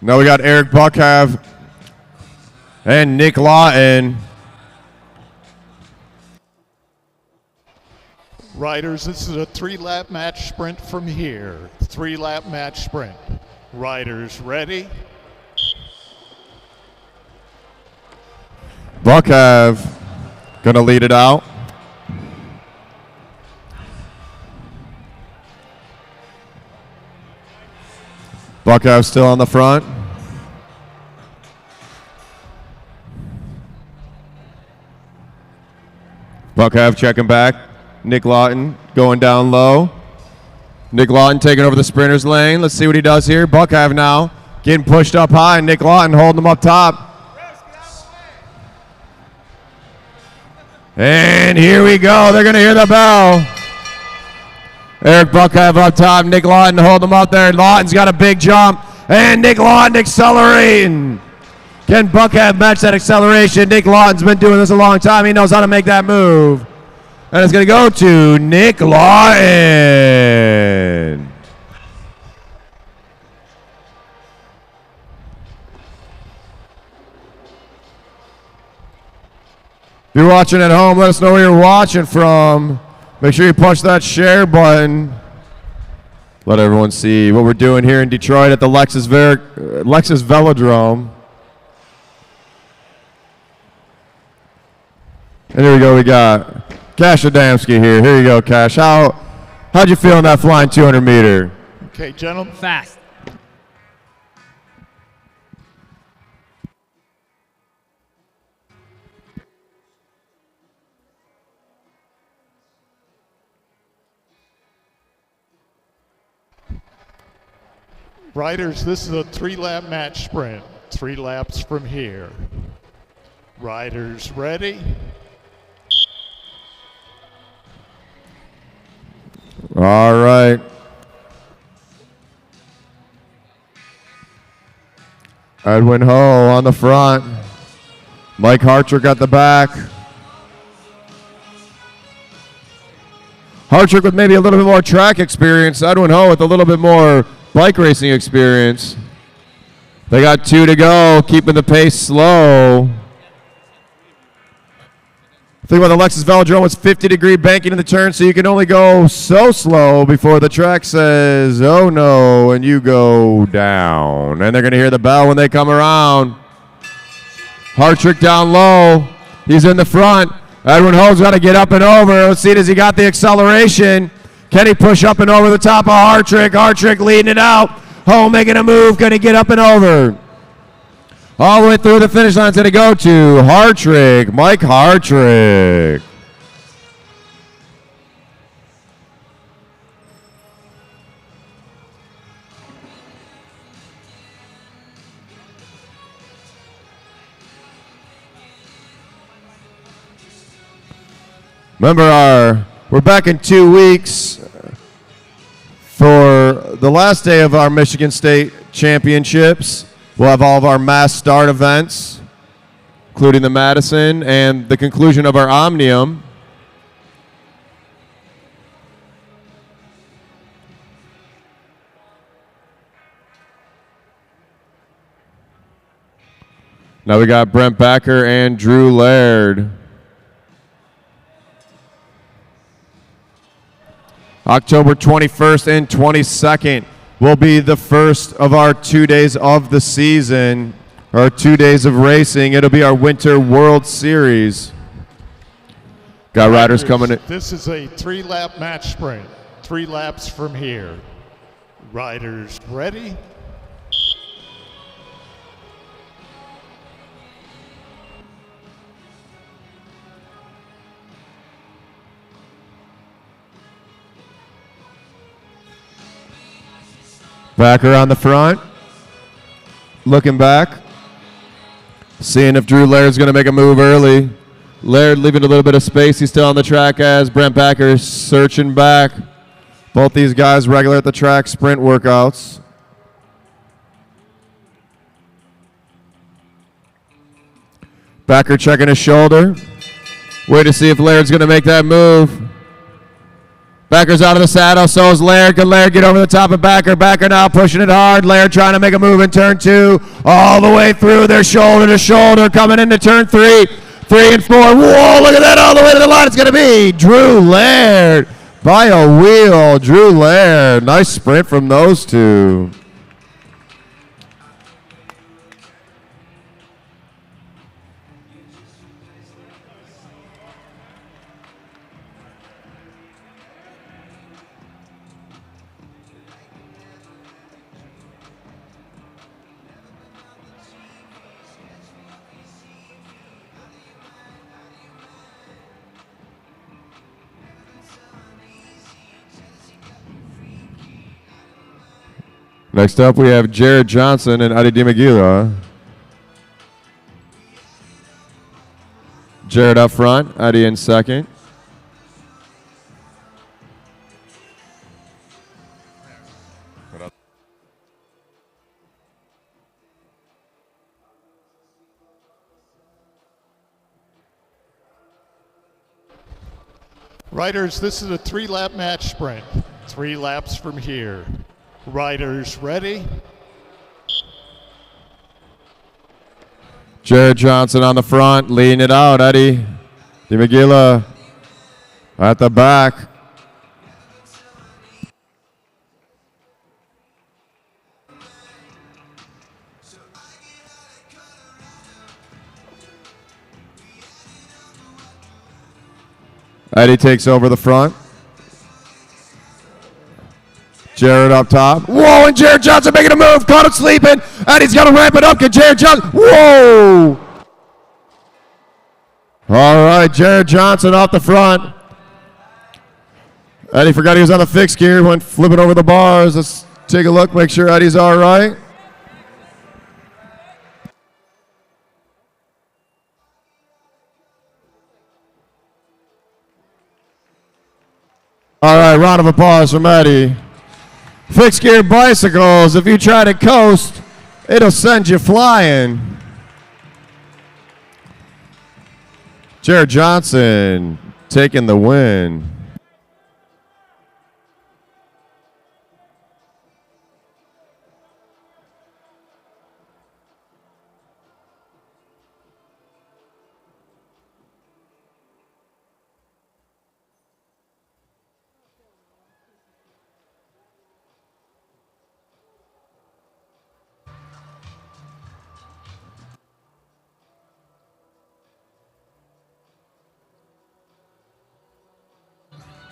Now we got Eric Buckhav and Nick Lawton. Riders, this is a 3-lap match sprint from here. 3-lap match sprint. Riders ready? Buckhav gonna lead it out. Buckhav still on the front. Buckhav checking back. Nick Lawton going down low. Nick Lawton taking over the sprinter's lane. Let's see what he does here. Buckhav now getting pushed up high. Nick Lawton holding him up top. And here we go. They're going to hear the bell. Eric Buckhav up top. Nick Lawton holding him up there. Lawton's got a big jump. And Nick Lawton accelerating. Can Buckhav match that acceleration? Nick Lawton's been doing this a long time. He knows how to make that move. And it's going to go to Nick Lawton. If you're watching at home, let us know where you're watching from. Make sure you push that share button. Let everyone see what we're doing here in Detroit at the Lexus Velodrome. And here we go, we got Cash Adamski here. Here you go, Cash. How'd you feel in that flying 200 meter? Okay, gentlemen. Fast. Riders, this is a 3-lap match sprint. 3 laps from here. Riders ready? All right. Edwin Ho on the front. Mike Hartrick at the back. Hartrick with maybe a little bit more track experience. Edwin Ho with a little bit more bike racing experience. They got 2 to go, keeping the pace slow. The thing about the Lexus Velodrome is 50-degree banking in the turn, so you can only go so slow before the track says, oh no, and you go down. And they're going to hear the bell when they come around. Hartrick down low. He's in the front. Edwin Ho's got to get up and over. Let's see, does he got the acceleration? Can he push up and over the top of Hartrick? Hartrick leading it out. Ho making a move. Can he get up and over? All the way through the finish line to go to Hartrick, Mike Hartrick. Remember, we're back in 2 weeks for the last day of our Michigan State Championships. We'll have all of our mass start events, including the Madison and the conclusion of our Omnium. Now we got Brent Backer and Drew Laird. October 21st and 22nd will be the first of our 2 days of the season, our 2 days of racing. It'll be our Winter World Series. Got riders coming in. This is a 3-lap match sprint. 3 laps from here. Riders ready? Backer on the front, looking back, seeing if Drew Laird's going to make a move early. Laird leaving a little bit of space. He's still on the track as Brent Backer searching back. Both these guys regular at the track sprint workouts. Backer checking his shoulder. Wait to see if Laird's going to make that move. Backer's out of the saddle, so is Laird. Can Laird get over the top of Backer? Backer now pushing it hard. Laird trying to make a move in turn 2. All the way through their shoulder to shoulder, coming into turn 3. 3 and 4. Whoa, look at that, all the way to the line. It's going to be Drew Laird by a wheel. Drew Laird. Nice sprint from those two. Next up, we have Jared Johnson and Adi DiMaggila. Jared up front, Adi in second. Riders, this is a 3-lap match sprint. 3 laps from here. Riders ready? Jared Johnson on the front, leading it out. Eddie DiMaggila at the back. Eddie takes over the front. Jared up top. Whoa, and Jared Johnson making a move. Caught it sleeping. Eddie's got to ramp it up. Get Jared Johnson. Whoa. All right, Jared Johnson off the front. Eddie forgot he was on the fixed gear. Went flipping over the bars. Let's take a look. Make sure Eddie's all right. All right, round of applause from Eddie. Fixed gear bicycles, if you try to coast, it'll send you flying. Jared Johnson taking the win.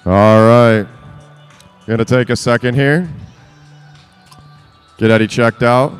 All right. Gonna take a second here. Get Eddie checked out.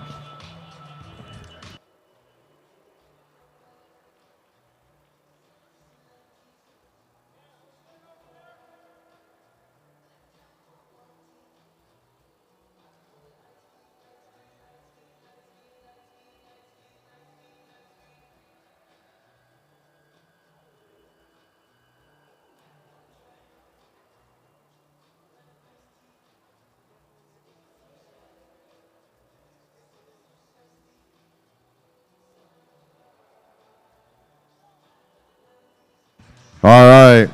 All right.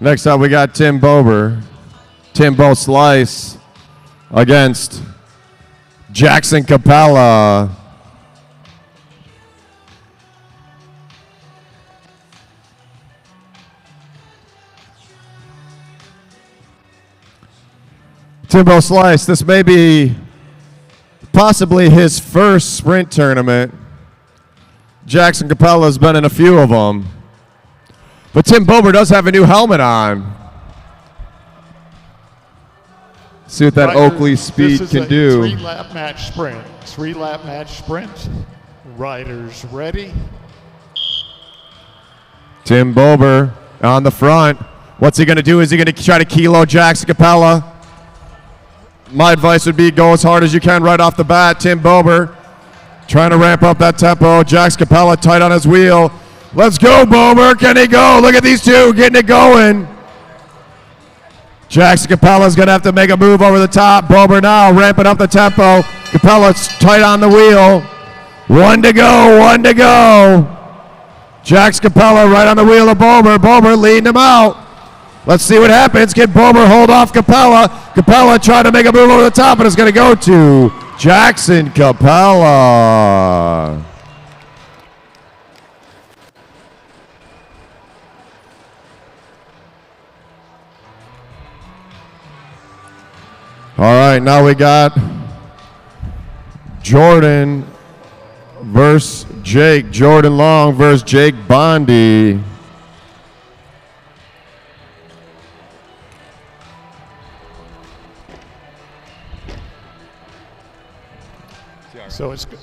Next up, we got Tim Bober. Timbo Slice against Jackson Capella. Timbo Slice, this may be possibly his first sprint tournament. Jackson Capella's been in a few of them. But Tim Bober does have a new helmet on. See what that Oakley speed can do. This is a three-lap match sprint. Three-lap match sprint. Riders ready. Tim Bober on the front. What's he going to do? Is he going to try to kilo Jackson Capella? My advice would be go as hard as you can right off the bat. Tim Bober trying to ramp up that tempo. Jackson Capella tight on his wheel. Let's go, Bober. Can he go? Look at these two getting it going. Jackson Capella's going to have to make a move over the top. Bober now ramping up the tempo. Capella's tight on the wheel. One to go, one to go. Jackson Capella right on the wheel of Bober. Bober leading him out. Let's see what happens. Can Bober hold off Capella? Capella trying to make a move over the top, and it's going to go to Jackson Capella. All right, now we got Jordan versus Jake. Jordan Long versus Jake Bondi. So it's good.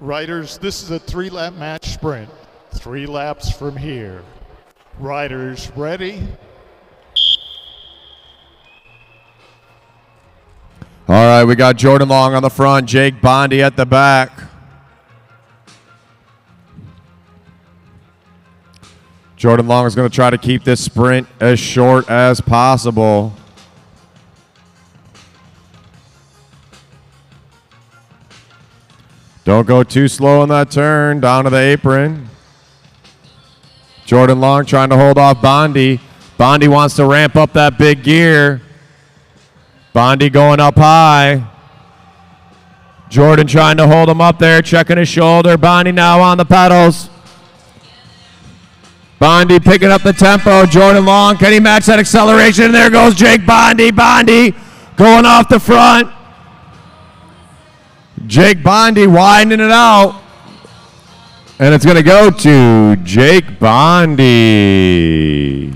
Riders, this is a three-lap match sprint. 3 laps from here. Riders ready. All right, we got Jordan Long on the front, Jake Bondi at the back. Jordan Long is going to try to keep this sprint as short as possible. Don't go too slow on that turn. Down to the apron. Jordan Long trying to hold off Bondi. Bondi wants to ramp up that big gear. Bondi going up high. Jordan trying to hold him up there, checking his shoulder. Bondi now on the pedals. Bondi picking up the tempo. Jordan Long, can he match that acceleration? There goes Jake Bondi. Bondi going off the front. Jake Bondi widening it out. And it's going to go to Jake Bondi.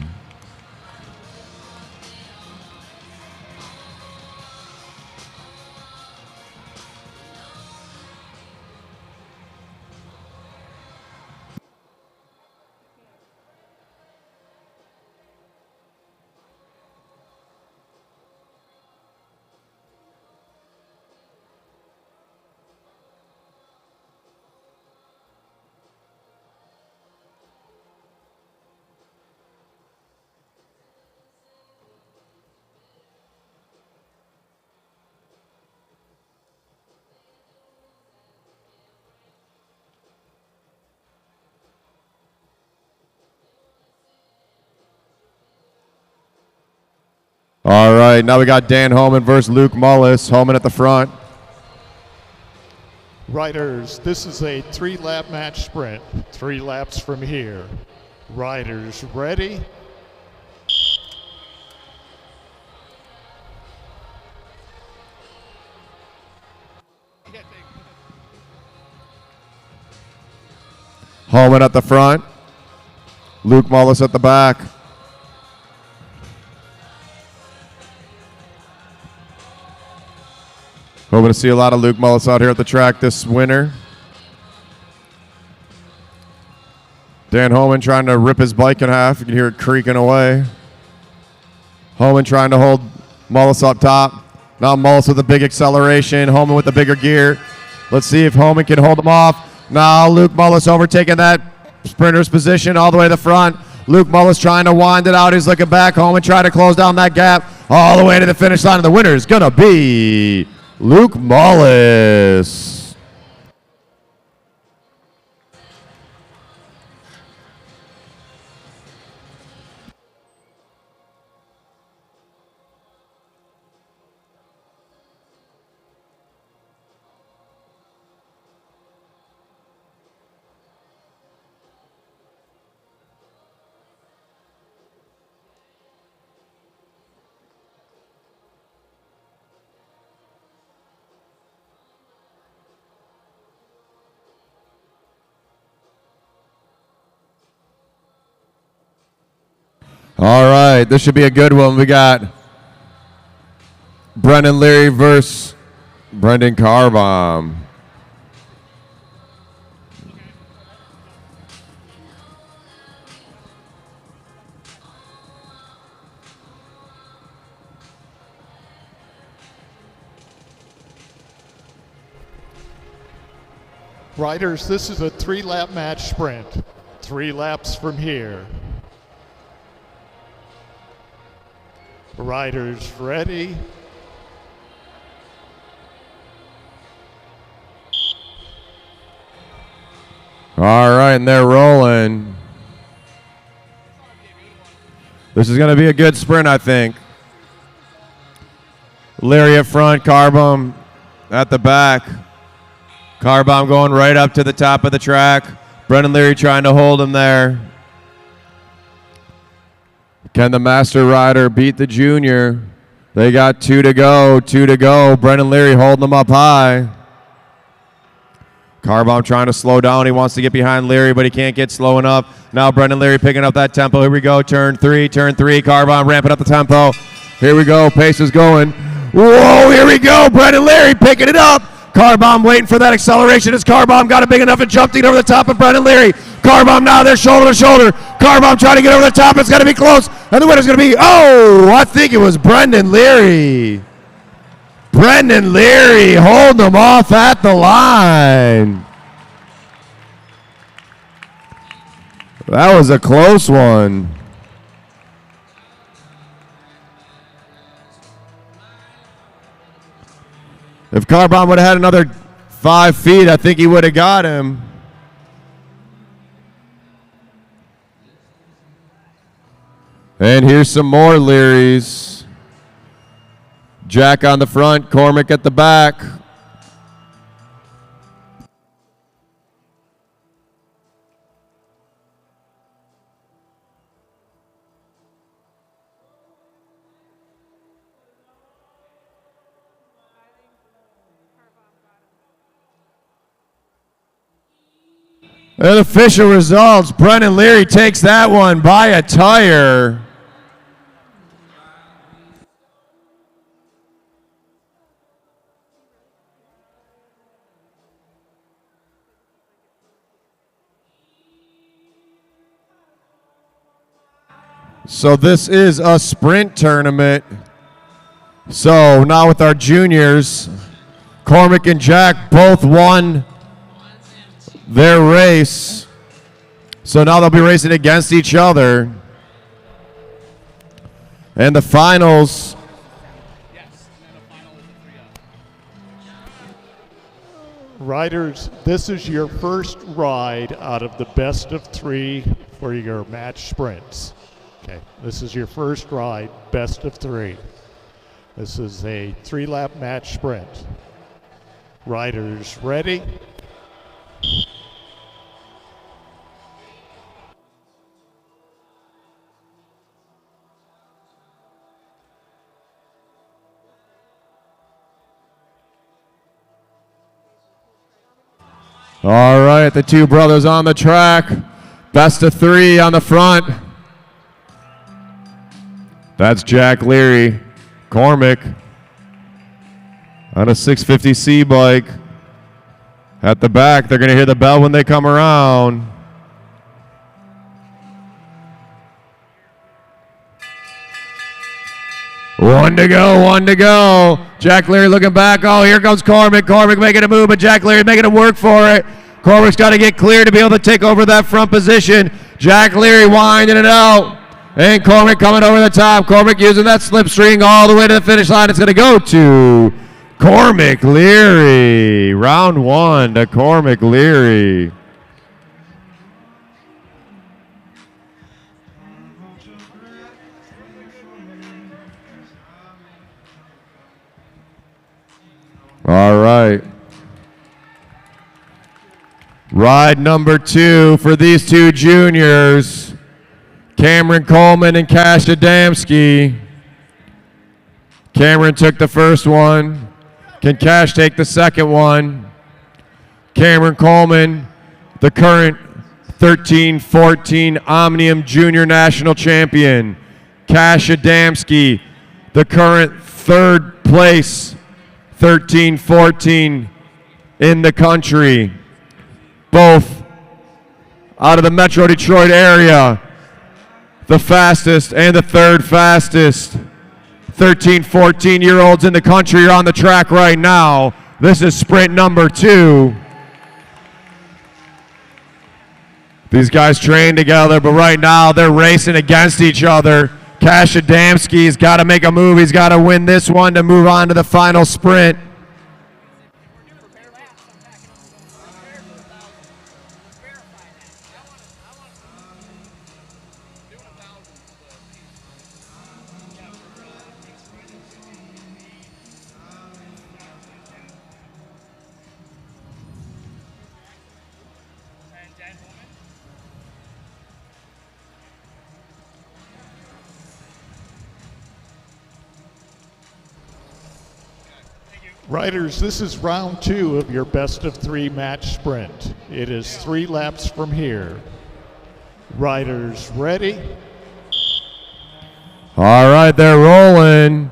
All right, now we got Dan Holman versus Luke Mullis. Holman at the front. Riders, this is a 3-lap match sprint. 3 laps from here. Riders, ready? Holman at the front. Luke Mullis at the back. Hoping to see a lot of Luke Mullis out here at the track this winter. Dan Holman trying to rip his bike in half. You can hear it creaking away. Holman trying to hold Mullis up top. Now Mullis with a big acceleration. Holman with the bigger gear. Let's see if Holman can hold him off. Now Luke Mullis overtaking that sprinter's position all the way to the front. Luke Mullis trying to wind it out. He's looking back. Holman trying to close down that gap all the way to the finish line. And the winner is going to be Luke Mullis. All right, this should be a good one. We got Brendan Leary versus Brendan Carbom. Riders, this is a 3-lap match sprint. 3 laps from here. Riders, ready? All right, and they're rolling. This is going to be a good sprint, I think. Leary at front, Carbom at the back. Carbom going right up to the top of the track. Brendan Leary trying to hold him there. Can the master rider beat the junior? They got 2 to go, 2 to go. Brendan Leary holding them up high. Carbom trying to slow down. He wants to get behind Leary, but he can't get slow enough. Now Brendan Leary picking up that tempo. Here we go, turn 3. Carbom ramping up the tempo. Here we go, pace is going. Whoa, here we go. Brendan Leary picking it up. Carbom waiting for that acceleration as Carbom got it big enough and jumped it over the top of Brendan Leary. Carbom now there shoulder to shoulder. Carbom trying to get over the top. It's going to be close. And the winner's going to be, I think it was Brendan Leary. Brendan Leary holding them off at the line. That was a close one. If Carbom would have had another 5 feet, I think he would have got him. And here's some more Learys. Jack on the front, Cormac at the back. And official results, Brendan Leary takes that one by a tire. So this is a sprint tournament. So now with our juniors, Cormac and Jack both won their race. So now they'll be racing against each other. And the finals. Riders, this is your first ride out of the best of 3 for your match sprints. Okay, this is your first ride, best of 3. This is a 3-lap match sprint. Riders ready? All right, the two brothers on the track. Best of 3 on the front. That's Jack Leary. Cormac on a 650C bike. At the back, they're going to hear the bell when they come around. One to go. Jack Leary looking back. Oh, here comes Cormac. Cormac making a move, but Jack Leary making him work for it. Cormac's got to get clear to be able to take over that front position. Jack Leary winding it out. And Cormac coming over the top. Cormac using that slipstream all the way to the finish line. It's going to go to Cormac Leary. Round 1 to Cormac Leary. All right. Ride number 2 for these two juniors, Cameron Coleman and Cash Adamski. Cameron took the first one. Can Cash take the second one? Cameron Coleman, the current 13-14 Omnium Junior National Champion. Cash Adamski, the current 3rd place 13-14 in the country. Both out of the Metro Detroit area. The fastest and the 3rd fastest 13-14-year-olds in the country are on the track right now. This is sprint number 2. These guys train together, but right now they're racing against each other. Cash Adamski's got to make a move. He's got to win this one to move on to the final sprint. Riders, this is round 2 of your best of 3 match sprint. It is 3 laps from here. Riders ready? All right, they're rolling.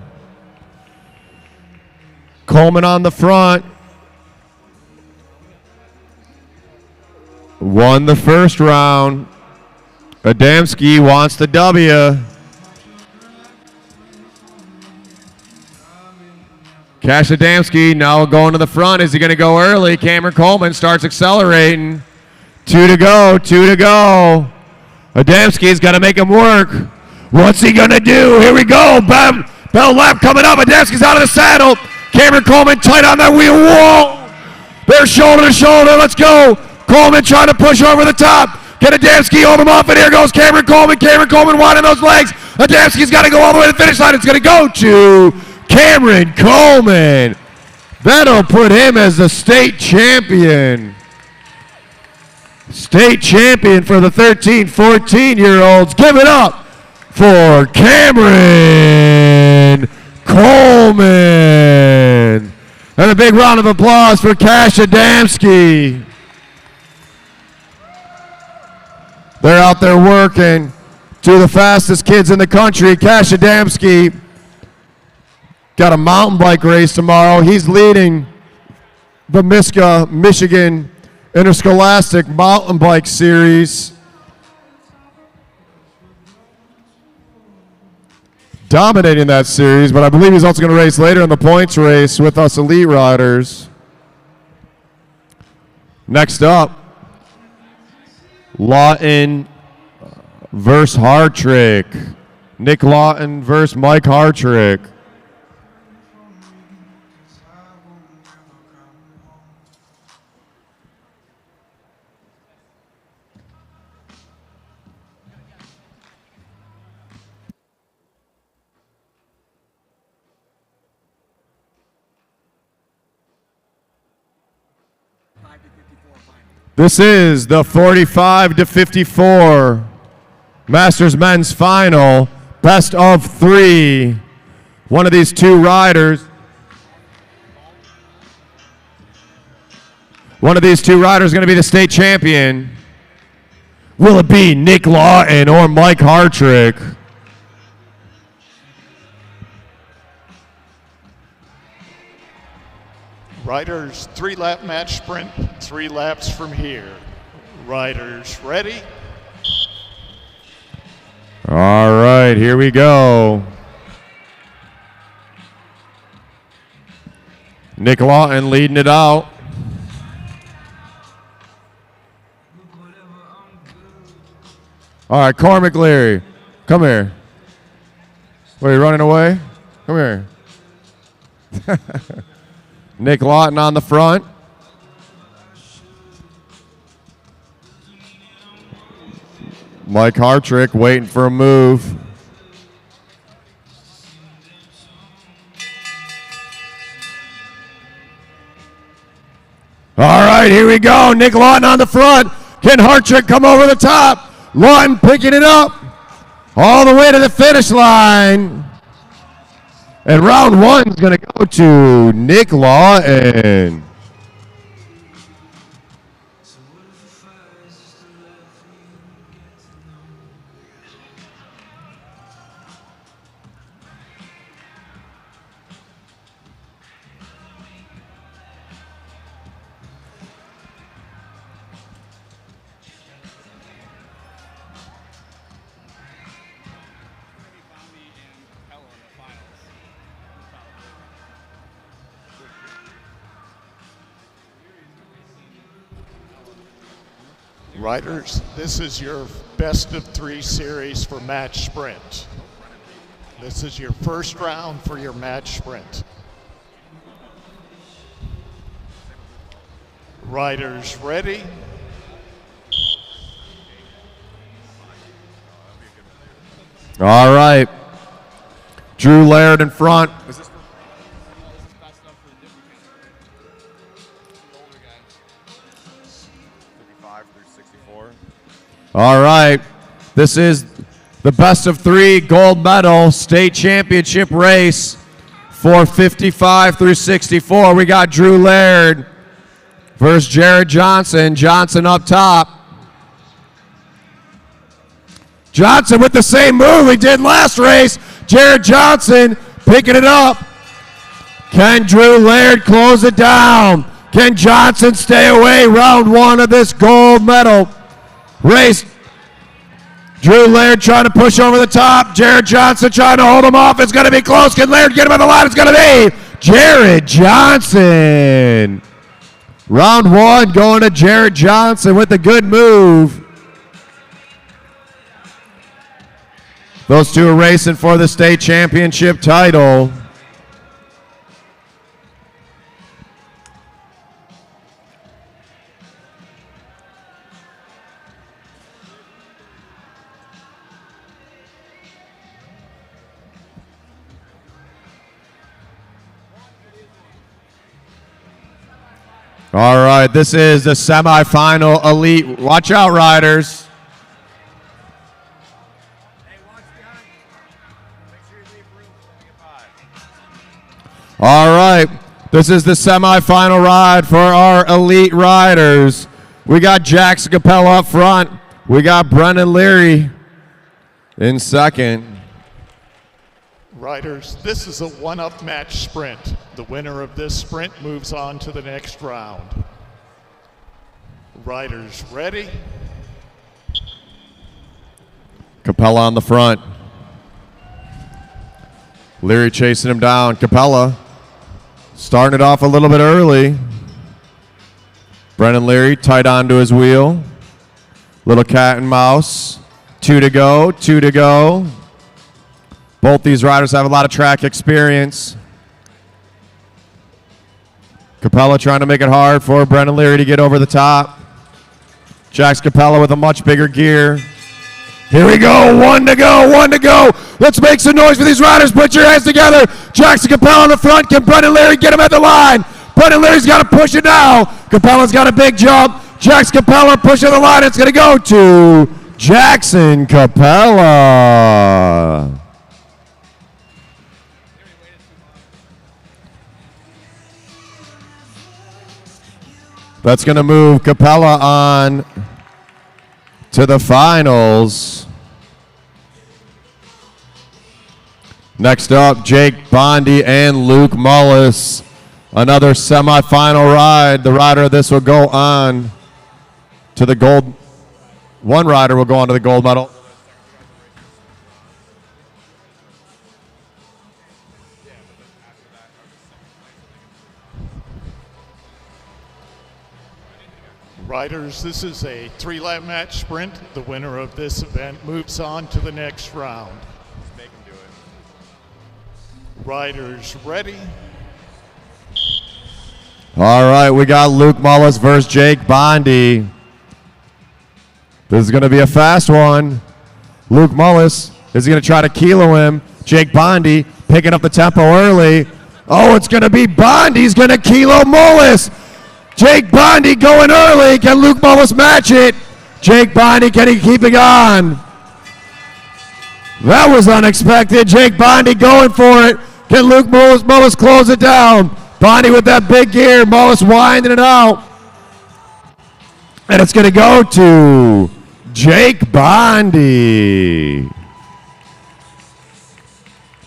Coleman on the front. Won the first round. Adamski wants the W. Cash Adamski now going to the front. Is he going to go early? Cameron Coleman starts accelerating. 2 to go. Adamski's got to make him work. What's he going to do? Here we go. Bell lap coming up. Adamski's out of the saddle. Cameron Coleman tight on that wheel. Whoa! They're shoulder to shoulder. Let's go. Coleman trying to push over the top. Can Adamski hold him off? And here goes Cameron Coleman. Cameron Coleman winding those legs. Adamski's got to go all the way to the finish line. It's going to go to Cameron Coleman. That'll put him as the state champion. State champion for the 13, 14-year-olds. Give it up for Cameron Coleman. And a big round of applause for Cash Adamski. They're out there working. Two of the fastest kids in the country. Cash Adamski got a mountain bike race tomorrow. He's leading the Miska, Michigan Interscholastic Mountain Bike Series. Dominating that series, but I believe he's also going to race later in the points race with us elite riders. Next up, Lawton versus Hartrick. Nick Lawton versus Mike Hartrick. This is the 45 to 54 Masters Men's Final, best of 3. One of these two riders. One of these two riders is going to be the state champion. Will it be Nick Lawton or Mike Hartrick? Riders, 3-lap match sprint, 3 laps from here. Riders ready? All right, here we go. Nick Lawton leading it out. All right, Cormac Leary, come here. What, are you running away? Come here. Nick Lawton on the front. Mike Hartrick waiting for a move. All right, here we go. Nick Lawton on the front. Can Hartrick come over the top? Lawton picking it up all the way to the finish line. And round 1 is going to go to Nick Lawton. Riders, this is your best of 3 series for match sprint. This is your first round for your match sprint. Riders ready? All right. Drew Laird in front. All right, this is the best of 3 gold medal state championship race for 55 through 64. We got Drew Laird versus Jared Johnson. Johnson up top. Johnson with the same move he did last race. Jared Johnson picking it up. Can Drew Laird close it down? Can Johnson stay away round 1 of this gold medal race? Drew Laird trying to push over the top. Jared Johnson trying to hold him off. It's going to be close. Can Laird get him on the line? It's going to be Jared Johnson. Round 1 going to Jared Johnson with a good move. Those two are racing for the state championship title. All right, this is the semifinal elite. Watch out, riders. All right, this is the semifinal ride for our elite riders. We got Jackson Capella up front. We got Brendan Leary in second. Riders, this is a one-up match sprint. The winner of this sprint moves on to the next round. Riders ready? Capella on the front. Leary chasing him down. Capella starting it off a little bit early. Brendan Leary tight onto his wheel. Little cat and mouse. 2 to go, 2 to go. Both these riders have a lot of track experience. Capella trying to make it hard for Brendan Leary to get over the top. Jax Capella with a much bigger gear. Here we go, 1 to go, 1 to go. Let's make some noise for these riders. Put your hands together. Jackson Capella in the front. Can Brendan Leary get him at the line? Brendan Leary's got to push it now. Capella's got a big jump. Jax Capella pushing the line. It's going to go to Jackson Capella. That's going to move Capella on to the finals. Next up, Jake Bondi and Luke Mullis. Another semifinal ride. The rider of this will go on to the gold. One rider will go on to the gold medal. Riders, this is a 3-lap match sprint. The winner of this event moves on to the next round. Make him do it. Riders ready? All right, we got Luke Mullis versus Jake Bondi. This is going to be a fast one. Luke Mullis is going to try to kilo him. Jake Bondi picking up the tempo early. Oh, it's going to be Bondi. He's going to kilo Mullis. Jake Bondi going early. Can Luke Mullis match it? Jake Bondi, can he keep it on? That was unexpected. Jake Bondi going for it. Can Luke Mullis close it down? Bondi with that big gear. Mullis winding it out. And it's going to go to Jake Bondi.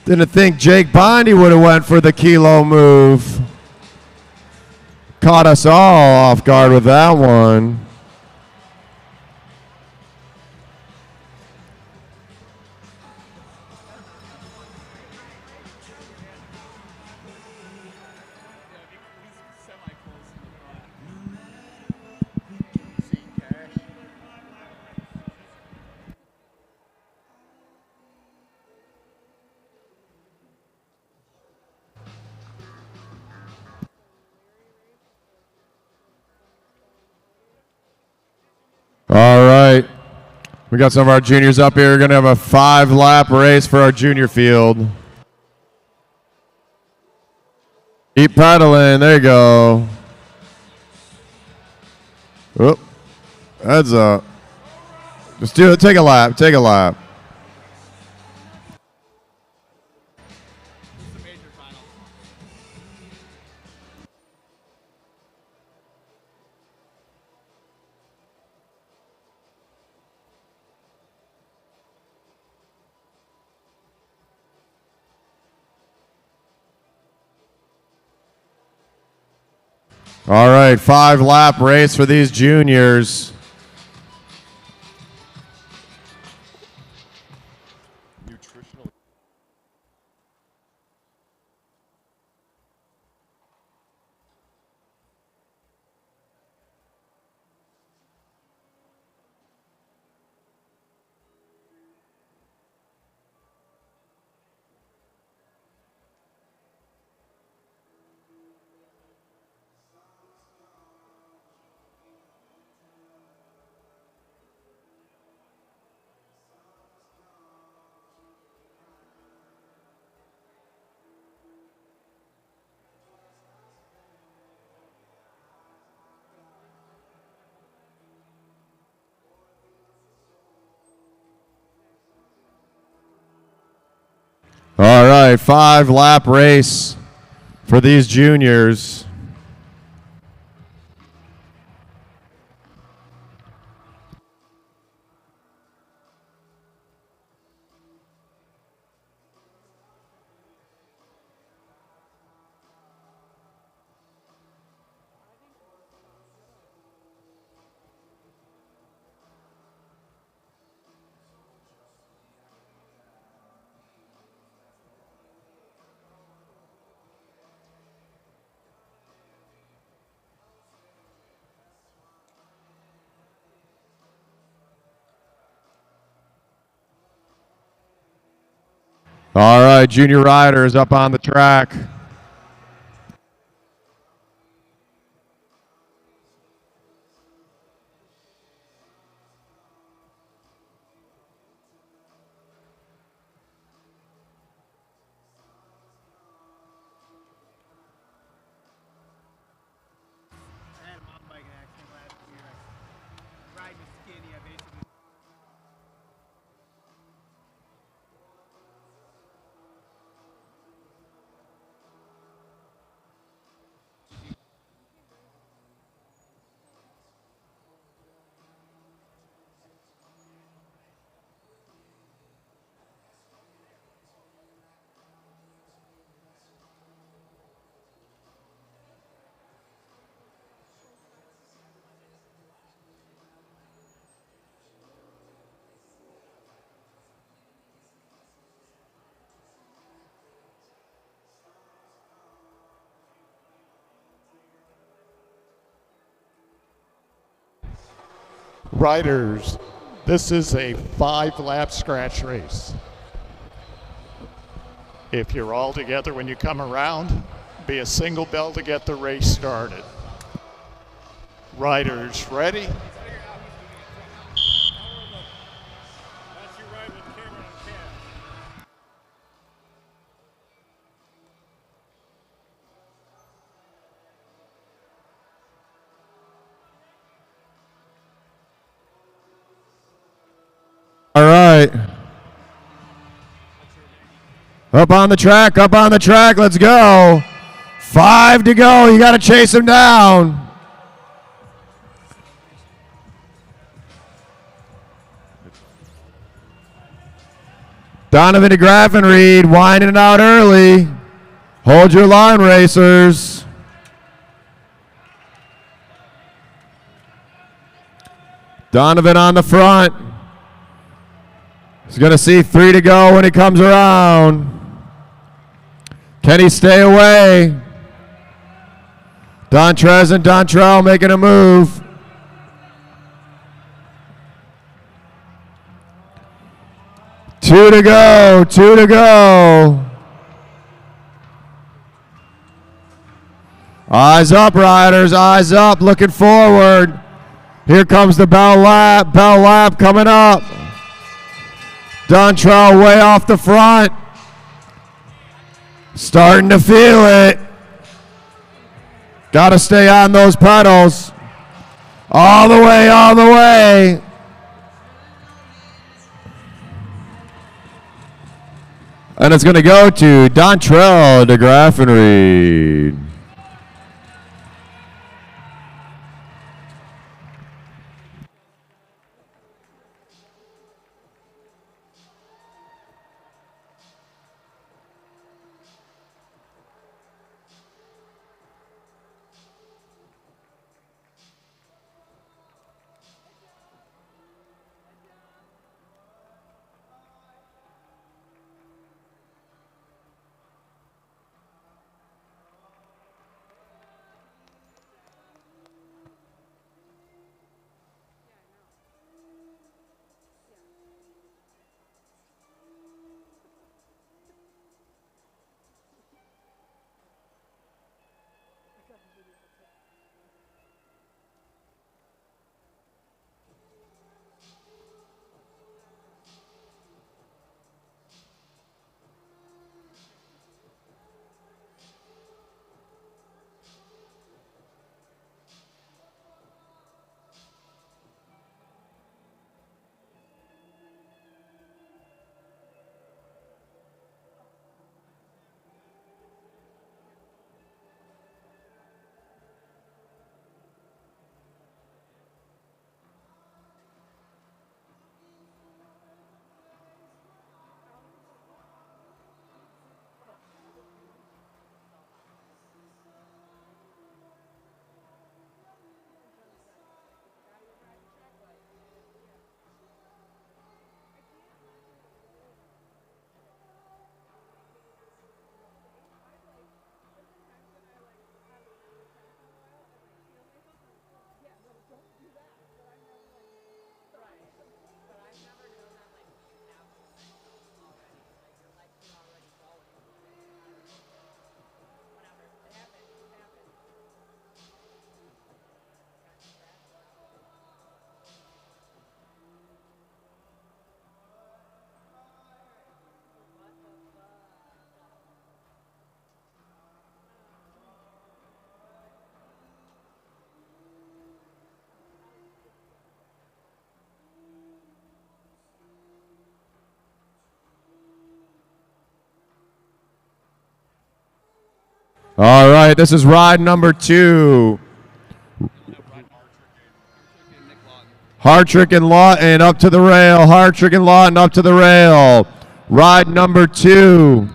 Didn't think Jake Bondi would have went for the kilo move. Caught us all off guard with that one. All right. We got some of our juniors up here. We're going to have a 5-lap race for our junior field. Keep pedaling. There you go. Oop. Heads up. Just do it. Take a lap. Take a lap. All right, 5-lap race for these juniors. Nutritional. All right, 5-lap race for these juniors. All right, junior riders up on the track. I had a mountain biking accident last year. Riding skinny, I basically. Riders, this is a 5-lap scratch race. If you're all together when you come around, be a single bell to get the race started. Riders, ready? All right. Up on the track, let's go. 5 to go, you got to chase him down. Donovan DeGraff and Reed winding it out early. Hold your line, racers. Donovan on the front. He's going to see 3 to go when he comes around. Can he stay away? Dontrez and Dontrell making a move. Two to go. Eyes up, riders, eyes up, looking forward. Here comes the bell lap coming up. Dontrell way off the front. Starting to feel it. Got to stay on those pedals. All the way. And it's going to go to Dontrell DeGraff and Reed. All right, this is ride number 2. Hartrick and Lawton up to the rail. Hartrick and Lawton up to the rail. Ride number 2.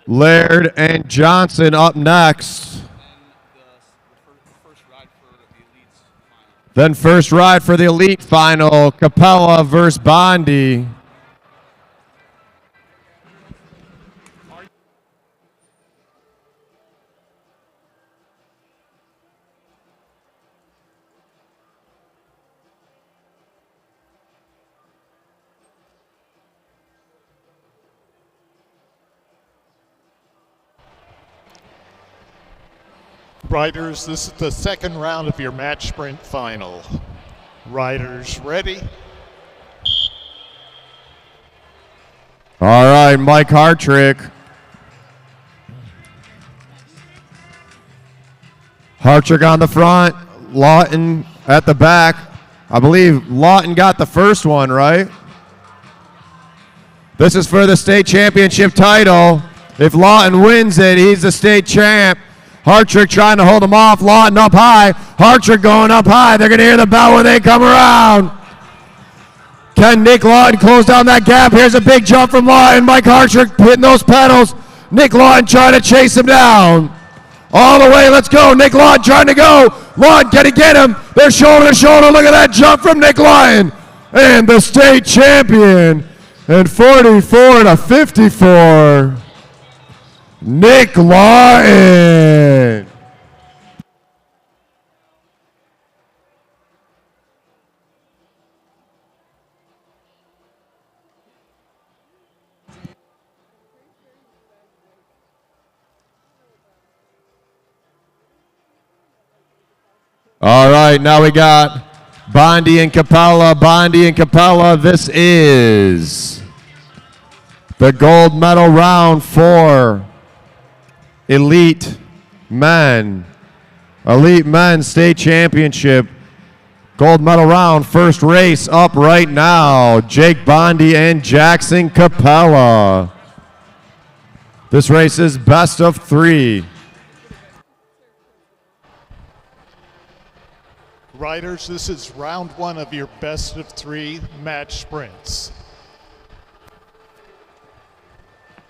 Laird and Johnson up next. Then first ride for the elite final, Capella versus Bondi. Riders, this is the second round of your match sprint final. Riders ready? All right, Mike Hartrick. Hartrick on the front, Lawton at the back. I believe Lawton got the first one, right? This is for the state championship title. If Lawton wins it, he's the state champ. Hartrick trying to hold him off. Lawton up high. Hartrick going up high. They're going to hear the bell when they come around. Can Nick Lawton close down that gap? Here's a big jump from Lawton. Mike Hartrick hitting those pedals. Nick Lawton trying to chase him down. All the way, let's go. Nick Lawton trying to go. Lawton, can he get him? They're shoulder to shoulder. Look at that jump from Nick Lawton. And the state champion in 44 to 54. Nick Lawton. All right, now we got Bondi and Capella. Bondi and Capella, this is the gold medal round for Elite Men. Elite Men State Championship. Gold medal round, first race up right now. Jake Bondi and Jackson Capella. This race is best of 3. Riders, this is round 1 of your best of 3 match sprints.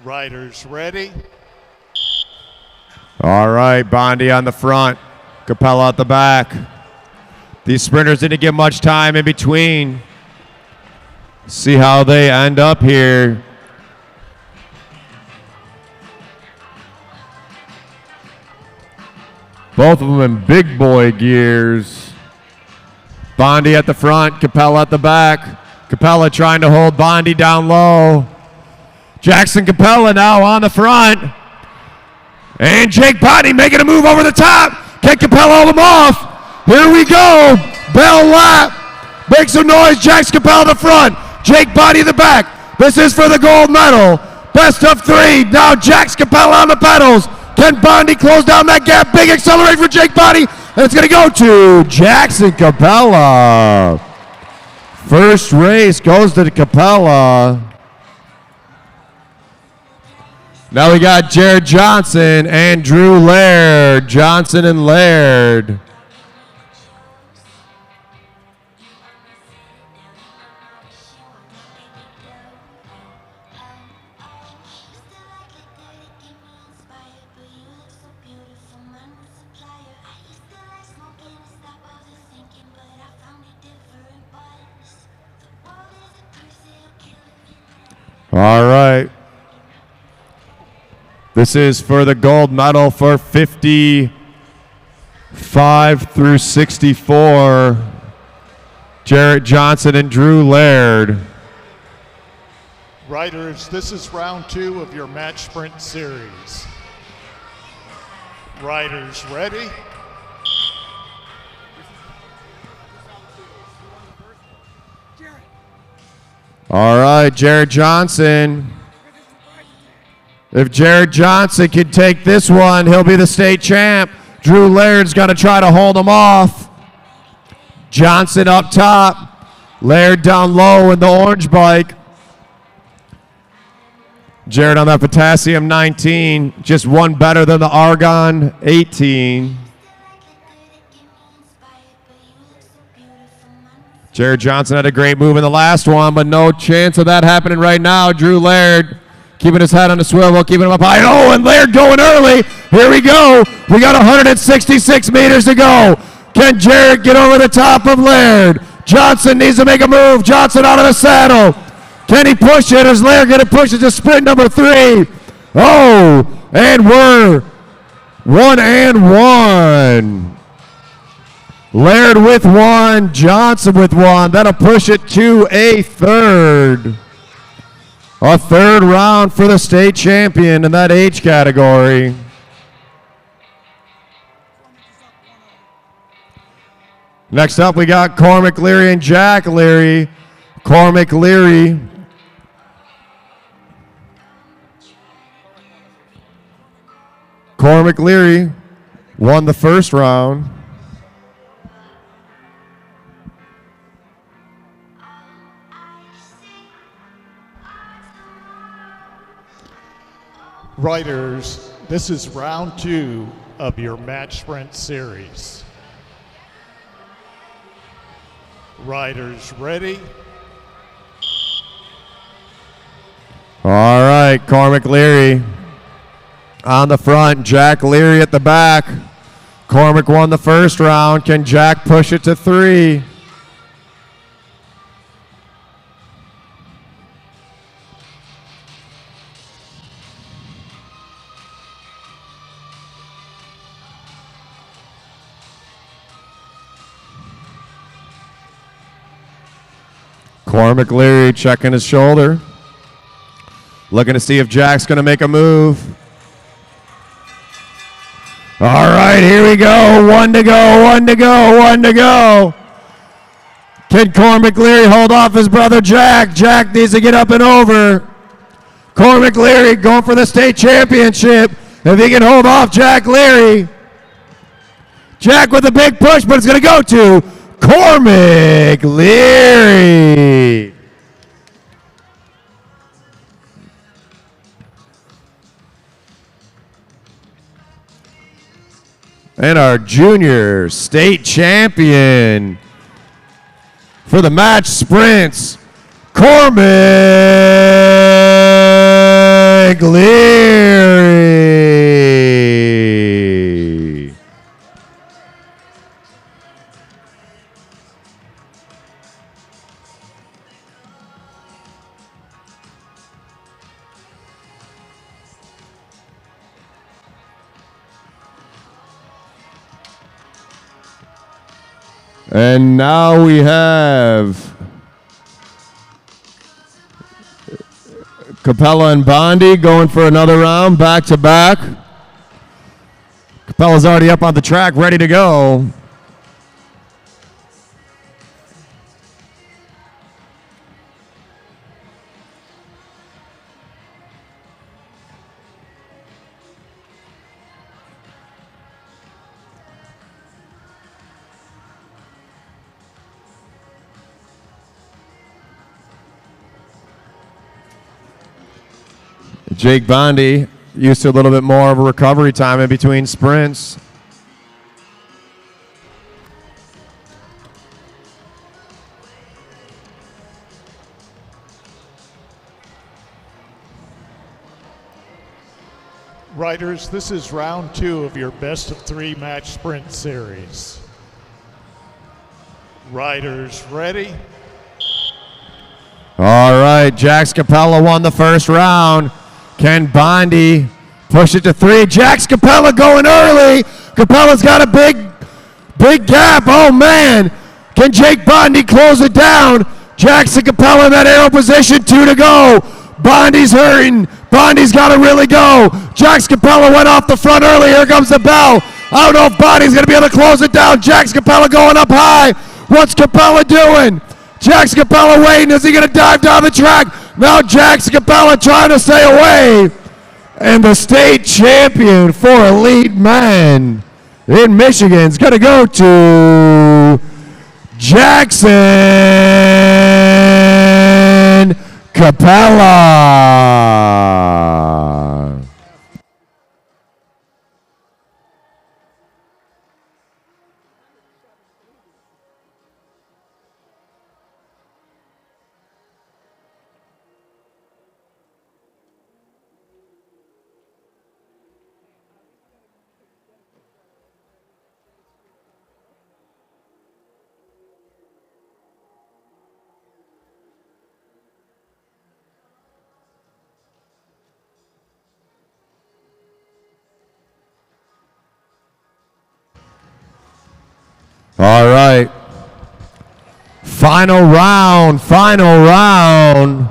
Riders ready? All right, Bondi on the front, Capella at the back. These sprinters didn't get much time in between. See how they end up here. Both of them in big boy gears. Bondi at the front, Capella at the back. Capella trying to hold Bondi down low. Jackson Capella now on the front. And Jake Bondi making a move over the top. Can Capella hold him off? Here we go. Bell lap. Make some noise. Jackson Capella at the front. Jake Bondi in the back. This is for the gold medal. Best of 3. Now Jax Capella on the pedals. Can Bondi close down that gap? Big accelerate for Jake Bondi. And it's going to go to Jackson Capella. First race goes to Capella. Now we got Jared Johnson and Drew Laird. Johnson and Laird. All right. This is for the gold medal for 55 through 64. Jarrett Johnson and Drew Laird. Riders, this is round 2 of your match sprint series. Riders ready? All right, Jared Johnson. If Jared Johnson can take this one, he'll be the state champ. Drew Laird's going to try to hold him off. Johnson up top. Laird down low in the orange bike. Jared on that Potassium 19, just one better than the Argon 18. Jared Johnson had a great move in the last one, but no chance of that happening right now. Drew Laird keeping his head on the swivel, keeping him up high. Oh, and Laird going early. Here we go. We got 166 meters to go. Can Jared get over the top of Laird? Johnson needs to make a move. Johnson out of the saddle. Can he push it? Is Laird going to push it to sprint number 3? Oh, and we're 1 and 1. Laird with 1, Johnson with 1. That'll push it to a third. A third round for the state champion in that age category. Next up, we got Cormac Leary and Jack Leary. Cormac Leary. Cormac Leary won the first round. Riders, this is round 2 of your match sprint series. Riders ready? All right, Cormac Leary on the front, Jack Leary at the back. Cormac won the first round. Can Jack push it to 3? Cormac Leary checking his shoulder. Looking to see if Jack's going to make a move. All right, here we go. 1 to go, 1 to go, 1 to go. Can Cormac Leary hold off his brother Jack? Jack needs to get up and over. Cormac Leary going for the state championship. If he can hold off Jack Leary. Jack with a big push, but it's going to go to Cormac Leary. And our junior state champion for the match sprints, Cormac Leary. And now we have Capella and Bondi going for another round, back to back. Capella's already up on the track, ready to go. Jake Bondi used to a little bit more of a recovery time in between sprints. Riders, this is round 2 of your best of 3 match sprint series. Riders ready? All right, Jax Capella won the first round. Can Bondi push it to 3? Jax Capella going early. Capella's got a big gap. Oh, man. Can Jake Bondi close it down? Jackson Capella in that arrow position, 2 to go. Bondi's hurting. Bondi's got to really go. Jax Capella went off the front early. Here comes the bell. I don't know if Bondi's going to be able to close it down. Jax Capella going up high. What's Capella doing? Jax Capella waiting. Is he going to dive down the track? Now Jax Capella trying to stay away. And the state champion for elite men in Michigan is going to go to Jackson Capella. All right. Final round, final round.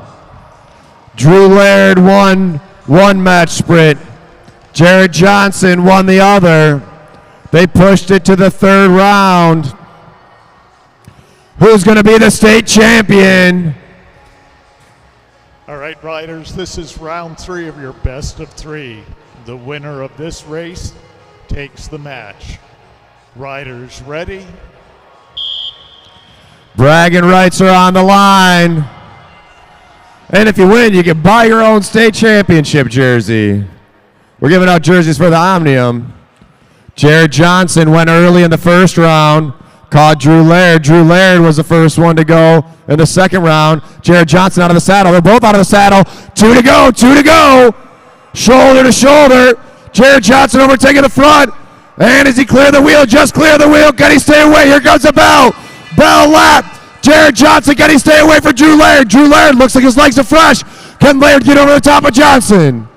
Drew Laird won one match sprint. Jared Johnson won the other. They pushed it to the third round. Who's going to be the state champion? All right, riders, this is round 3 of your best of 3. The winner of this race takes the match. Riders ready? Bragging rights are on the line. And if you win, you can buy your own state championship jersey. We're giving out jerseys for the Omnium. Jared Johnson went early in the first round, caught Drew Laird. Drew Laird was the first one to go in the second round. Jared Johnson out of the saddle. They're both out of the saddle. 2 to go, 2 to go. Shoulder to shoulder. Jared Johnson overtaking the front. And as he cleared the wheel, just clear the wheel. Can he stay away? Here comes the bell. Bell lap. Jared Johnson, can he stay away from Drew Laird? Drew Laird looks like his legs are fresh. Can Laird get over the top of Johnson?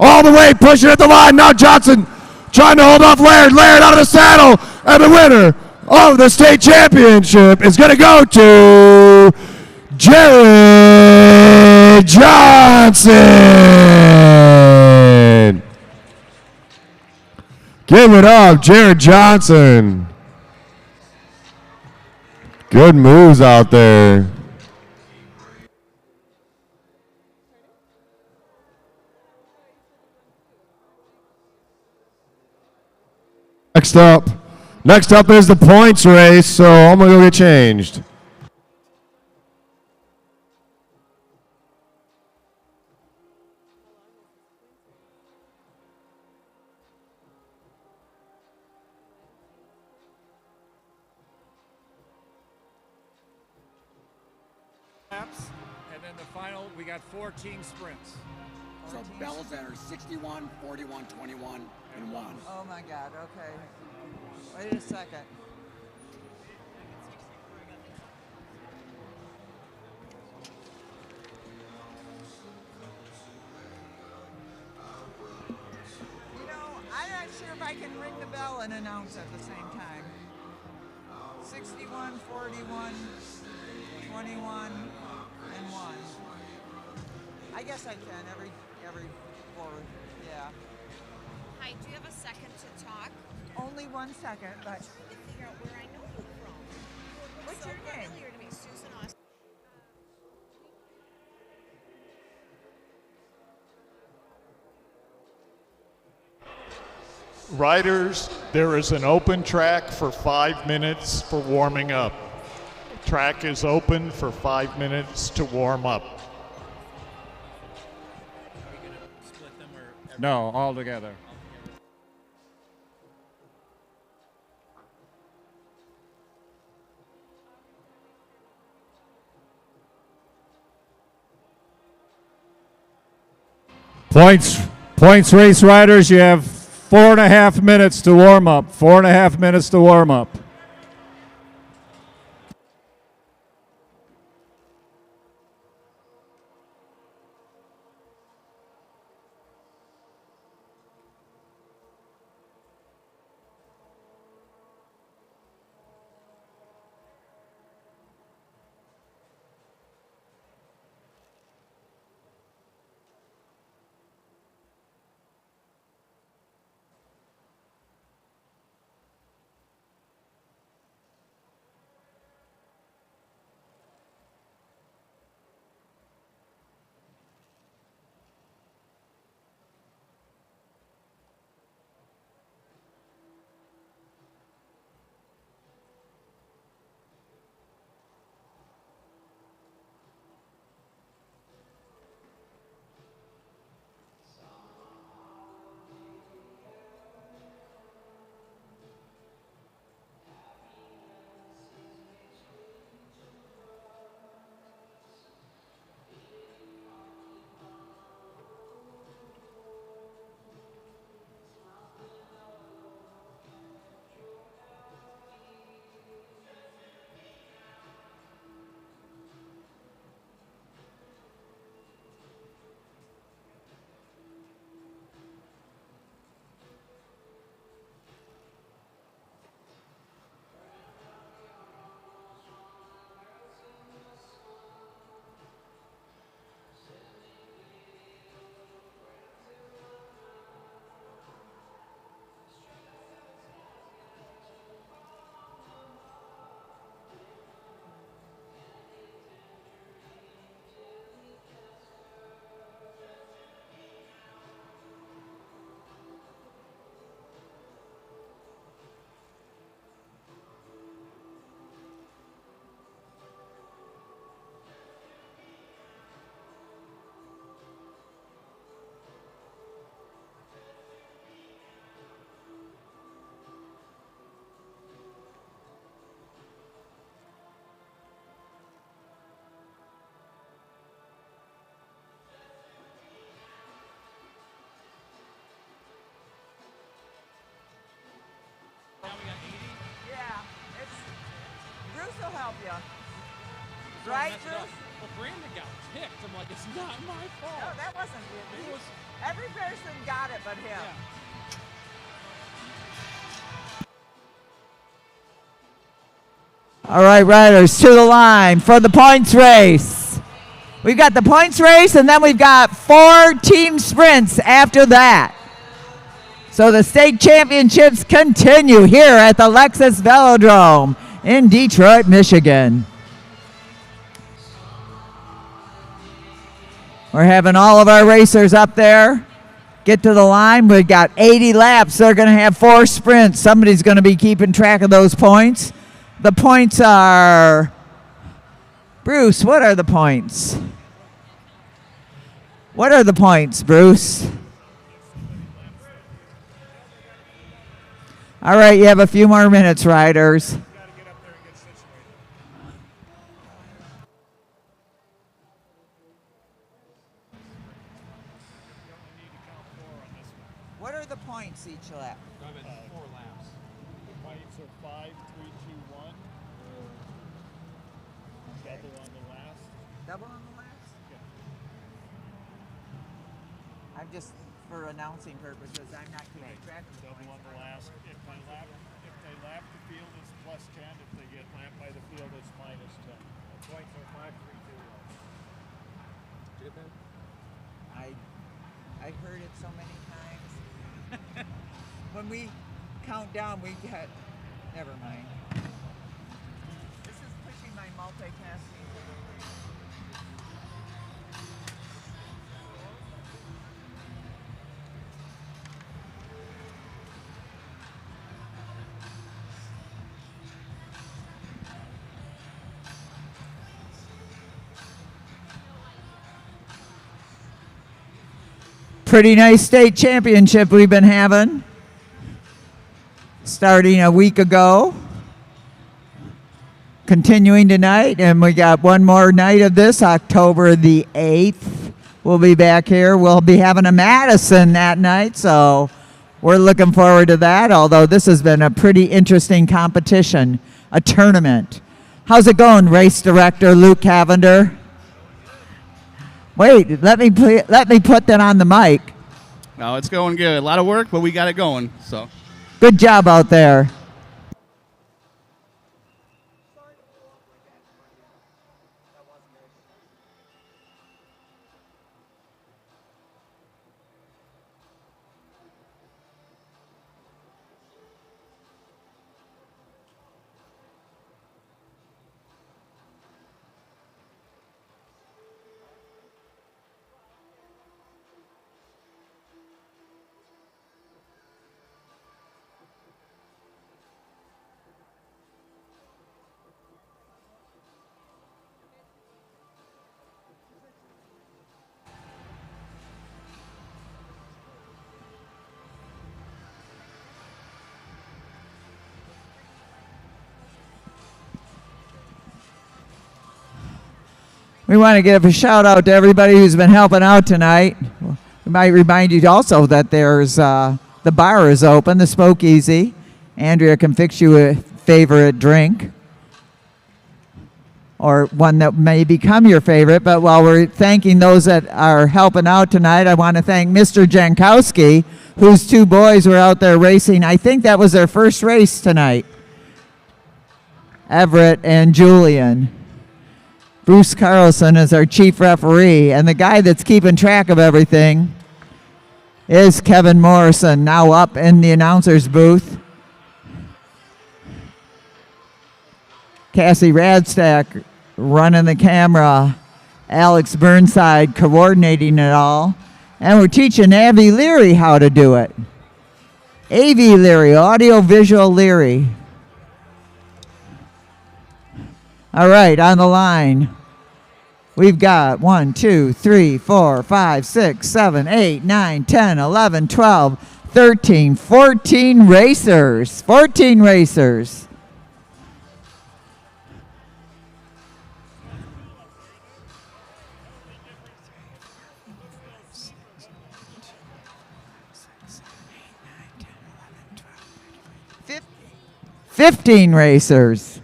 All the way, pushing at the line. Now Johnson trying to hold off Laird. Laird out of the saddle. And the winner of the state championship is going to go to Jared Johnson. Give it up, Jared Johnson. Good moves out there. Next up is the points race, so I'm gonna go get changed. laps, and then the final, we got 14 sprints. So bells that are 61, 41, 21, and 1. Oh my God, okay. Wait a second. You know, I'm not sure if I can ring the bell and announce at the same time. 61, 41, 21, and 1. I guess I can every 4, yeah. Hi, do you have a second to talk? Only 1 second, but I'm trying to figure out where I know you from. what's so your name? familiar to me, Susan Austin. Riders, there is an open track for 5 minutes for warming up. Track is open for 5 minutes to warm up. No, all together. Points race riders, you have 4.5 minutes to warm up. 4.5 minutes to warm up. Bruce will help you. Right, Bruce? Well, Brandon got picked. I'm like, it's not my fault. No, that wasn't it. Every person got it but him. All right, riders, to the line for the points race. We've got the points race, and then we've got 4 team sprints after that. So the state championships continue here at the Lexus Velodrome in Detroit, Michigan. We're having all of our racers up there get to the line. We've got 80 laps. They're going to have 4 sprints. Somebody's going to be keeping track of those points. The points are, Bruce, what are the points? What are the points, Bruce? All right, you have a few more minutes, riders. What are the points each lap? 4 laps. The points are 5, 3, 2, 1. Double on the last. Double on the last? I'm just, for announcing purposes, I'm not keeping track of the Double on points. the last. If they lap the field, it's plus 10. If they get lapped by the field, it's minus 10. The points are 5, 3, 2, 1. Did that? I heard it so many times. When we count down, we get, never mind. This is pushing my multitasking. Pretty nice state championship we've been having. Starting a week ago. Continuing tonight, and we got one more night of this, October the 8th. We'll be back here. We'll be having a Madison that night, so we're looking forward to that, although this has been a pretty interesting competition, a tournament. How's it going, race director Luke Cavender? Wait, let me put that on the mic. No, it's going good. A lot of work, but we got it going. So, good job out there. We want to give a shout out to everybody who's been helping out tonight. We might remind you also that there's the bar is open, the Spoke Easy. Andrea can fix you a favorite drink or one that may become your favorite. But while we're thanking those that are helping out tonight, I want to thank Mr. Jankowski, whose 2 boys were out there racing. I think that was their first race tonight. Everett and Julian. Bruce Carlson is our chief referee, and the guy that's keeping track of everything is Kevin Morrison, now up in the announcer's booth. Cassie Radstack running the camera. Alex Burnside coordinating it all. And we're teaching Avi Leary how to do it. A.V. Leary, Audio Visual Leary. All right, on the line, we've got 1, 2, 3, 4, 5, 6, 7, 8, 9, 10, 11, 12, 13, 14 racers. 14 racers. Fif- 15 racers.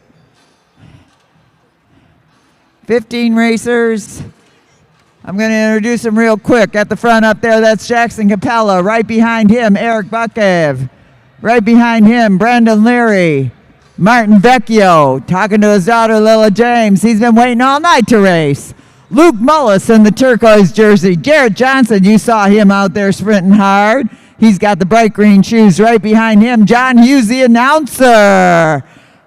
15 racers. I'm going to introduce them real quick. At the front up there, that's Jackson Capella. Right behind him, Eric Buckev. Right behind him, Brandon Leary. Martin Vecchio, talking to his daughter, Lila James. He's been waiting all night to race. Luke Mullis in the turquoise jersey. Garrett Johnson, you saw him out there sprinting hard. He's got the bright green shoes. Right behind him, John Hughes, the announcer,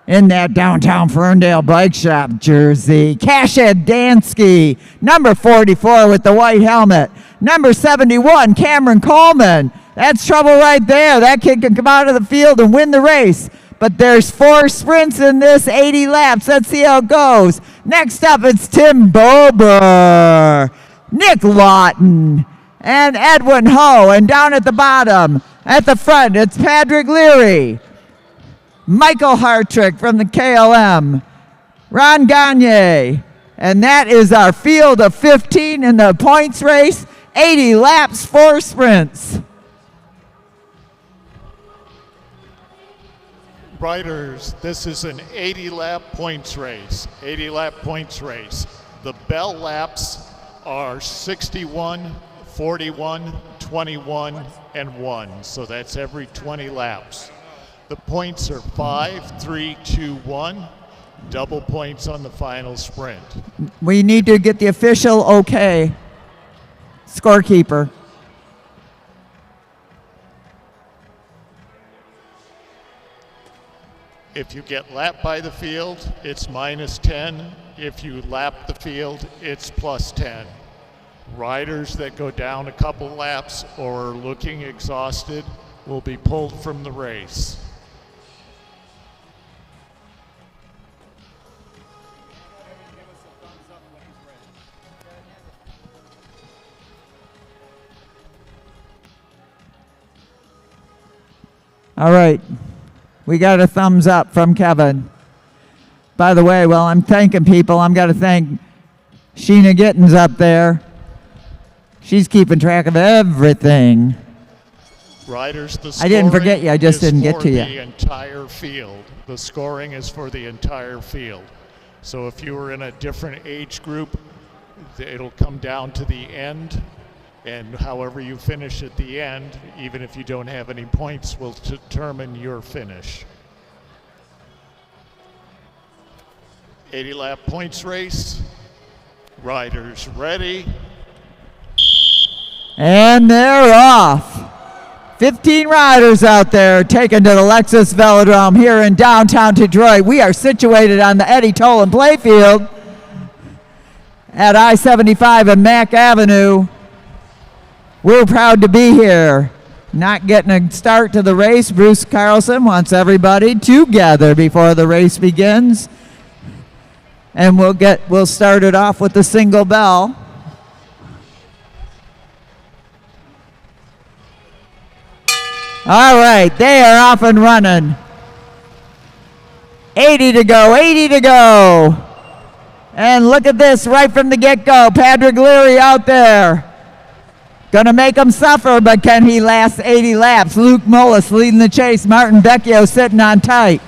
in that downtown Ferndale Bike Shop jersey. Kashed Dansky, number 44 with the white helmet. Number 71, Cameron Coleman. That's trouble right there. That kid can come out of the field and win the race. But there's 4 sprints in this, 80 laps. Let's see how it goes. Next up, it's Tim Bober, Nick Lawton, and Edwin Ho. And down at the bottom, at the front, it's Patrick Leary, Michael Hartrick from the KLM, Ron Gagne. And that is our field of 15 in the points race, 80 laps, 4 sprints. Riders, this is an 80-lap points race. 80-lap points race. The bell laps are 61, 41, 21, and 1. So that's every 20 laps. The points are 5, 3, 2, 1. Double points on the final sprint. We need to get the official okay. Scorekeeper. If you get lapped by the field, it's -10. If you lap the field, it's +10. Riders that go down a couple laps or are looking exhausted will be pulled from the race. All right. We got a thumbs up from Kevin. By the way, while I'm thanking people, I'm going to thank Sheena Gittens up there. She's keeping track of everything. Riders, the I didn't forget you, I just scoring didn't get is to you. for the entire field. The scoring is for the entire field. So if you were in a different age group, it'll come down to the end, and however you finish at the end, even if you don't have any points, will determine your finish. 80-lap points race. Riders ready. And they're off. 15 riders out there taken to the Lexus Velodrome here in downtown Detroit. We are situated on the Eddie Tolan playfield at I-75 and Mack Avenue. We're proud to be here. Not getting a start to the race. Bruce Carlson wants everybody together before the race begins. And we'll start it off with the single bell. All right, they are off and running. 80 to go, 80 to go. And look at this right from the get-go. Patrick Leary out there. Gonna make him suffer, but can he last 80 laps? Luke Mullis leading the chase. Martin Vecchio sitting on tight.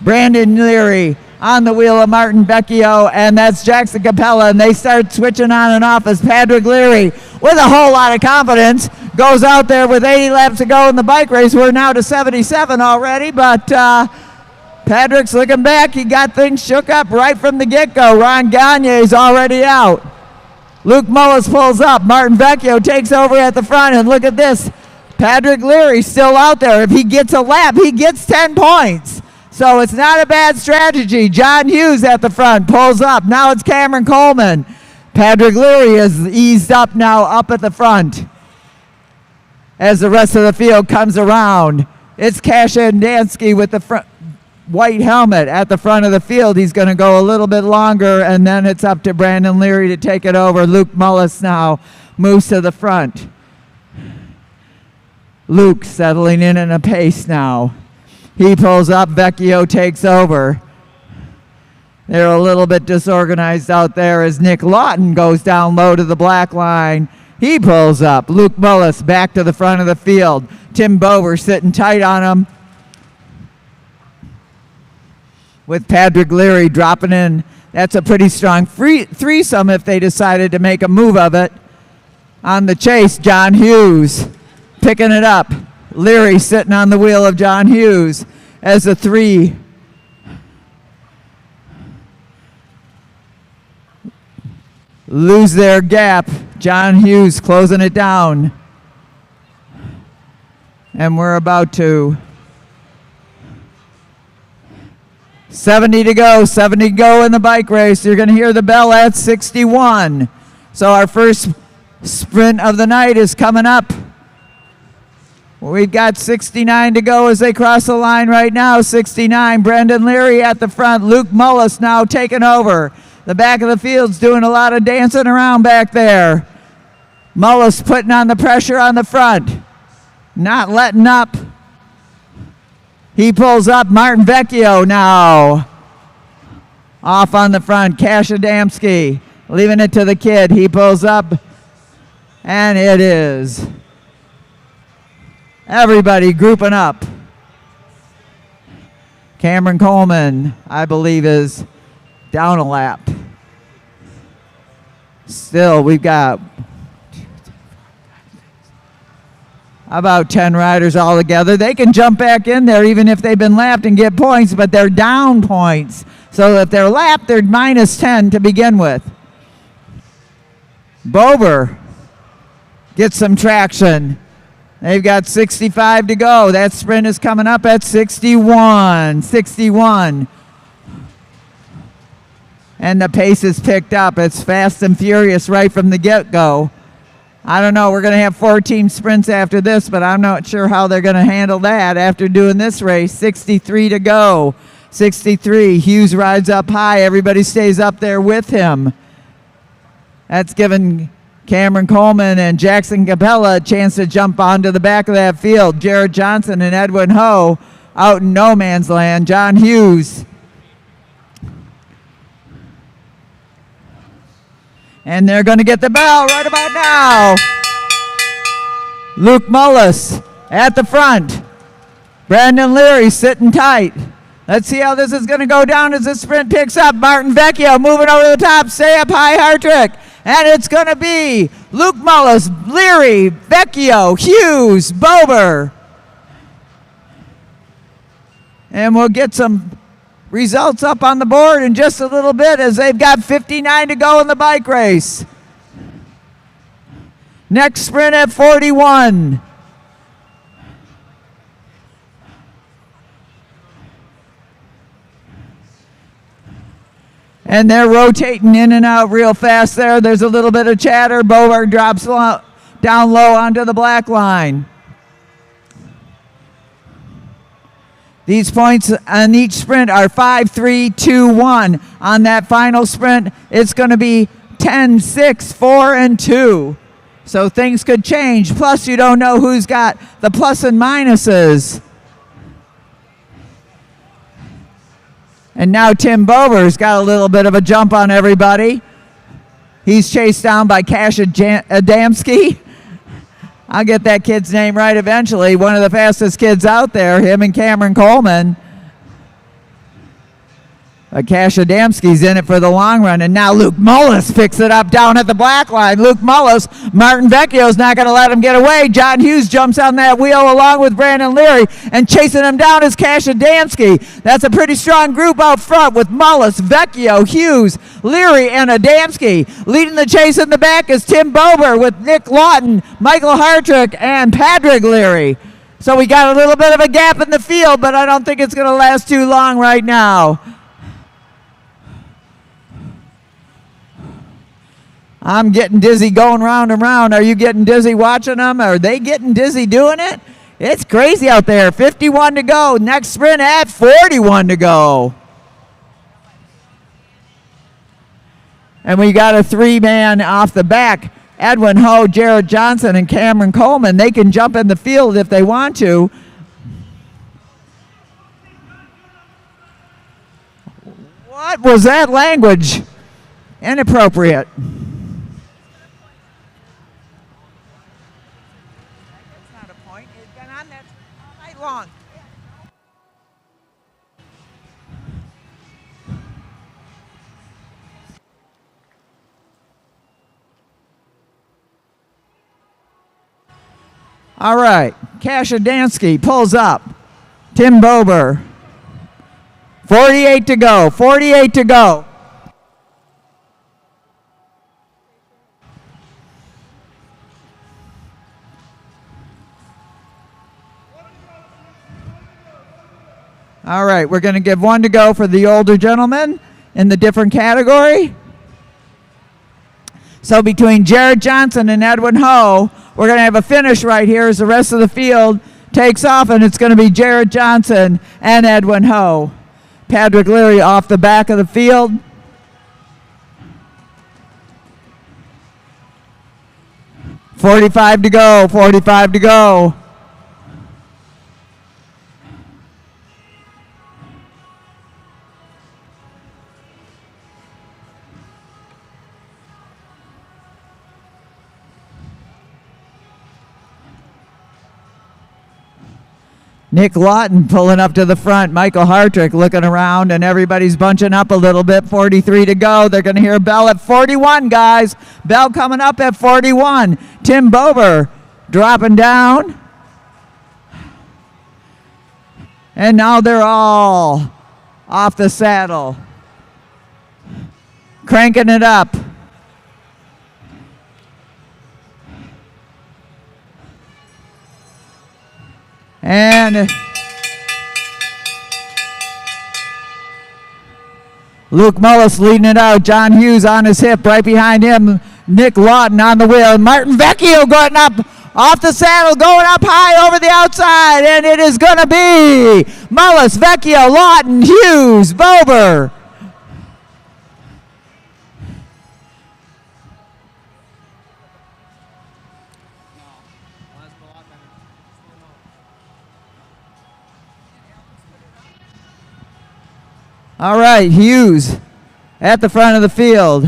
Brandon Leary on the wheel of Martin Vecchio, and that's Jackson Capella, and they start switching on and off as Patrick Leary, with a whole lot of confidence, goes out there with 80 laps to go in the bike race. We're now to 77 already, but Patrick's looking back. He got things shook up right from the get-go. Ron Gagne is already out. Luke Mullis pulls up. Martin Vecchio takes over at the front, and look at this. Patrick Leary still out there. If he gets a lap, he gets 10 points. So it's not a bad strategy. John Hughes at the front pulls up. Now it's Cameron Coleman. Patrick Leary is eased up now up at the front as the rest of the field comes around. It's Kashed Dansky with the front white helmet at the front of the field. He's going to go a little bit longer, and then it's up to Brandon Leary to take it over. Luke Mullis now moves to the front. Luke settling in a pace now. He pulls up. Vecchio takes over. They're a little bit disorganized out there as Nick Lawton goes down low to the black line. He pulls up. Luke Mullis back to the front of the field. Tim Bober sitting tight on him, with Patrick Leary dropping in That's a pretty strong threesome if they decided to make a move of it. On the chase, John Hughes picking it up. Leary sitting on the wheel of John Hughes as a 3. Lose their gap. John Hughes closing it down. And we're about to 70 to go in the bike race. You're going to hear the bell at 61. So our first sprint of the night is coming up. We've got 69 to go as they cross the line right now. 69, Brendan Leary at the front. Luke Mullis now taking over. The back of the field's doing a lot of dancing around back there. Mullis putting on the pressure on the front. Not letting up. He pulls up. Martin Vecchio now off on the front. Cash Adamski leaving it to the kid. He pulls up, and it is everybody grouping up. Cameron Coleman, I believe, is down a lap. Still, we've got about 10 riders all together. They can jump back in there even if they've been lapped and get points, but they're down points. So if they're lapped, they're minus 10 to begin with. Bober gets some traction. They've got 65 to go. That sprint is coming up at 61. 61. And the pace is picked up. It's fast and furious right from the get-go. I don't know. We're going to have 14 sprints after this, but I'm not sure how they're going to handle that after doing this race. 63 to go. 63. Hughes rides up high. Everybody stays up there with him. That's given Cameron Coleman and Jackson Capella a chance to jump onto the back of that field. Jared Johnson and Edwin Ho out in no man's land. John Hughes. And they're going to get the bell right about now. Luke Mullis at the front. Brandon Leary sitting tight. Let's see how this is going to go down as the sprint picks up. Martin Vecchio moving over the top. Stay up high, Hartrick. And it's going to be Luke Mullis, Leary, Vecchio, Hughes, Bober. And we'll get some results up on the board in just a little bit as they've got 59 to go in the bike race. Next sprint at 41. And they're rotating in and out real fast there. There's a little bit of chatter. Bober drops down low onto the black line. These points on each sprint are 5, 3, 2, 1. On that final sprint, it's going to be 10, 6, 4, and 2. So things could change. Plus, you don't know who's got the plus and minuses. And now Tim Bober's got a little bit of a jump on everybody. He's chased down by Cash Adamski. I'll get that kid's name right eventually. One of the fastest kids out there, him and Cameron Coleman. Cash Adamski's in it for the long run, and now Luke Mullis picks it up down at the black line. Luke Mullis, Martin Vecchio's not going to let him get away. John Hughes jumps on that wheel along with Brandon Leary, and chasing him down is Cash Adamski. That's a pretty strong group out front with Mullis, Vecchio, Hughes, Leary, and Adamski. Leading the chase in the back is Tim Bober with Nick Lawton, Michael Hartrick, and Patrick Leary. So we got a little bit of a gap in the field, but I don't think it's going to last too long right now. I'm getting dizzy going round and round. Are you getting dizzy watching them? Are they getting dizzy doing it? It's crazy out there. 51 to go. Next sprint at 41 to go. And we got a 3-man off the back. Edwin Ho, Jared Johnson, and Cameron Coleman. They can jump in the field if they want to. What was that language? Inappropriate. Long. All right, Cash Adamski pulls up. Tim Bober. 48 to go, 48 to go. All right, we're going to give one to go for the older gentleman in the different category. So between Jared Johnson and Edwin Ho, we're going to have a finish right here as the rest of the field takes off, and it's going to be Jared Johnson and Edwin Ho. Patrick Leary off the back of the field. .45 to go, 45 to go. Nick Lawton pulling up to the front. Michael Hartrick looking around, and everybody's bunching up a little bit. 43 to go. They're going to hear a bell at 41, guys. Bell coming up at 41. Tim Bober dropping down. And now they're all off the saddle. Cranking it up. And Luke Mullis leading it out. John Hughes on his hip. Right behind him, Nick Lawton on the wheel. Martin Vecchio going up off the saddle, going up high over the outside. And it is going to be Mullis, Vecchio, Lawton, Hughes, Bober. All right, Hughes at the front of the field.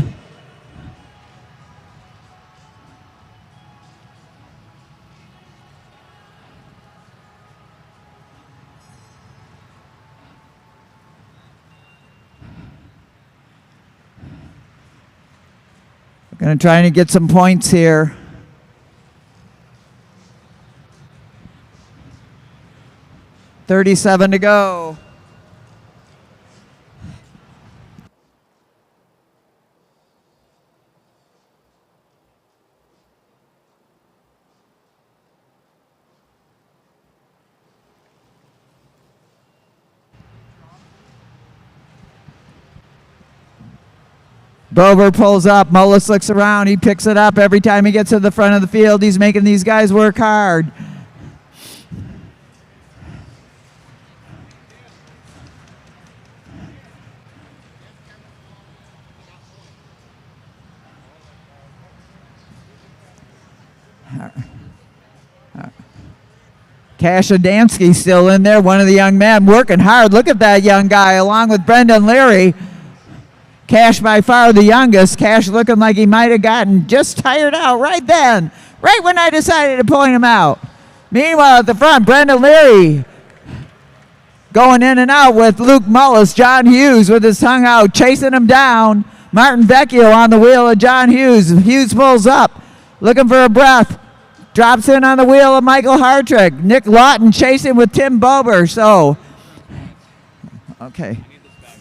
We're going to try to get some points here. .37 to go. Bober pulls up. Mullis looks around. He picks it up every time he gets to the front of the field. He's making these guys work hard. Cash Adamski still in there, one of the young men working hard. Look at that young guy along with Brendan Leary. Cash by far the youngest. Cash looking like he might have gotten just tired out right then, right when I decided to point him out. Meanwhile, at the front, Brendan Leary going in and out with Luke Mullis. John Hughes with his tongue out, chasing him down. Martin Vecchio on the wheel of John Hughes. Hughes pulls up, looking for a breath. Drops in on the wheel of Michael Hartrick. Nick Lawton chasing with Tim Bober. So, okay.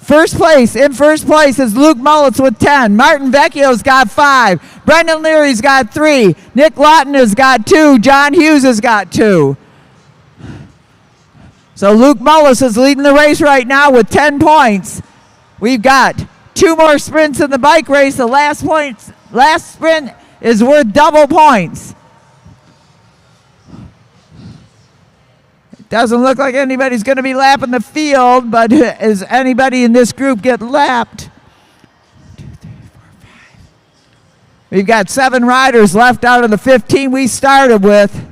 First place is Luke Mullis with 10. Martin Vecchio's got 5. Brendan Leary's got 3. Nick Lawton has got 2. John Hughes has got 2. So Luke Mullis is leading the race right now with 10 points. We've got 2 more sprints in the bike race. The last sprint is worth double points. Doesn't look like anybody's going to be lapping the field, but does anybody in this group get lapped? 1, 2, 3, 4, 5. We've got 7 riders left out of the 15 we started with.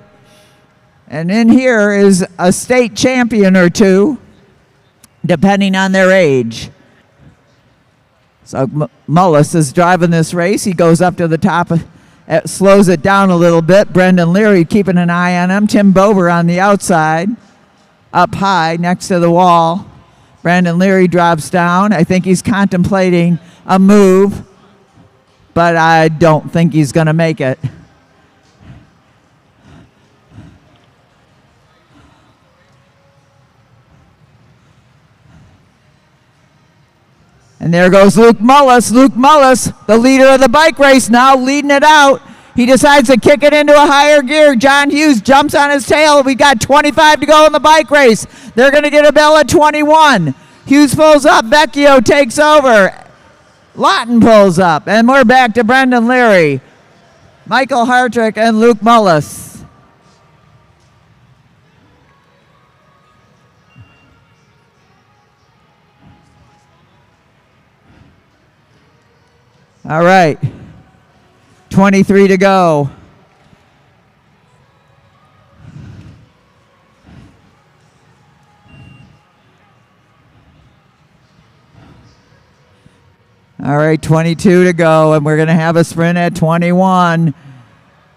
And in here is a state champion or 2, depending on their age. So Mullis is driving this race. He goes up to the top, slows it down a little bit. Brendan Leary keeping an eye on him. Tim Bober on the outside, up high next to the wall. Brendan Leary drops down. I think he's contemplating a move, but I don't think he's going to make it. And there goes Luke Mullis. Luke Mullis, the leader of the bike race now, leading it out. He decides to kick it into a higher gear. John Hughes jumps on his tail. We got 25 to go in the bike race. They're going to get a bell at 21. Hughes pulls up. Vecchio takes over. Lawton pulls up. And we're back to Brendan Leary, Michael Hartrick, and Luke Mullis. All right, 23 to go. All right, 22 to go, and we're going to have a sprint at 21.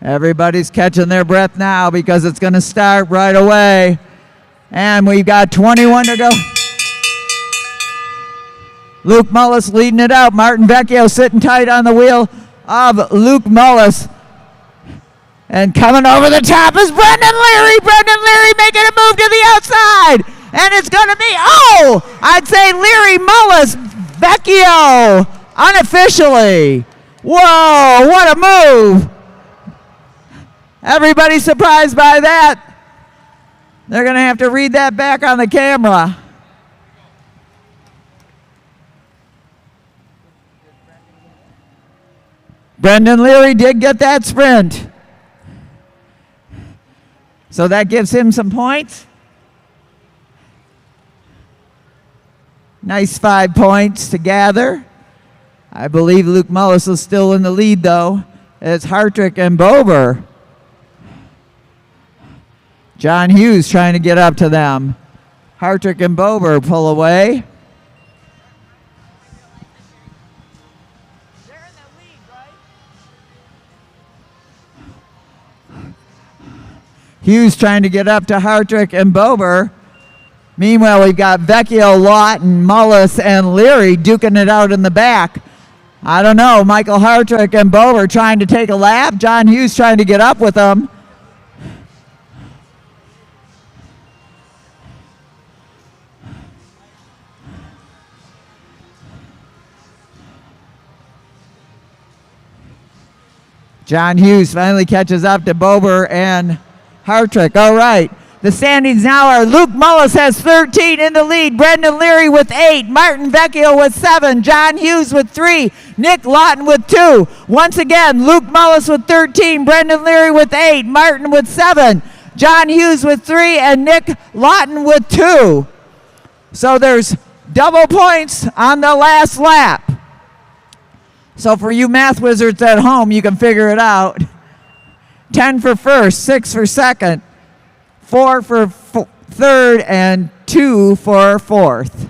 Everybody's catching their breath now because it's going to start right away. And we've got 21 to go. Luke Mullis leading it out. Martin Vecchio sitting tight on the wheel of Luke Mullis. And coming over the top is Brendan Leary. Brendan Leary making a move to the outside. And it's going to be, I'd say Leary, Mullis, Vecchio, unofficially. Whoa, what a move. Everybody's surprised by that. They're going to have to read that back on the camera. Brendan Leary did get that sprint. So that gives him some points. Nice 5 points to gather. I believe Luke Mullis is still in the lead, though. It's Hartrick and Bober. John Hughes trying to get up to them. Hartrick and Bober pull away. Hughes trying to get up to Hartrick and Bober. Meanwhile, we've got Vecchio, Lawton, Mullis, and Leary duking it out in the back. I don't know. Michael Hartrick and Bober trying to take a lap. John Hughes trying to get up with them. John Hughes finally catches up to Bober and Hartrick. All right. The standings now are Luke Mullis has 13 in the lead. Brendan Leary with 8. Martin Vecchio with 7. John Hughes with 3. Nick Lawton with 2. Once again, Luke Mullis with 13. Brendan Leary with 8. Martin with 7. John Hughes with 3. And Nick Lawton with 2. So there's double points on the last lap. So for you math wizards at home, you can figure it out. 10 for first, 6 for second, 4 for third, and 2 for fourth.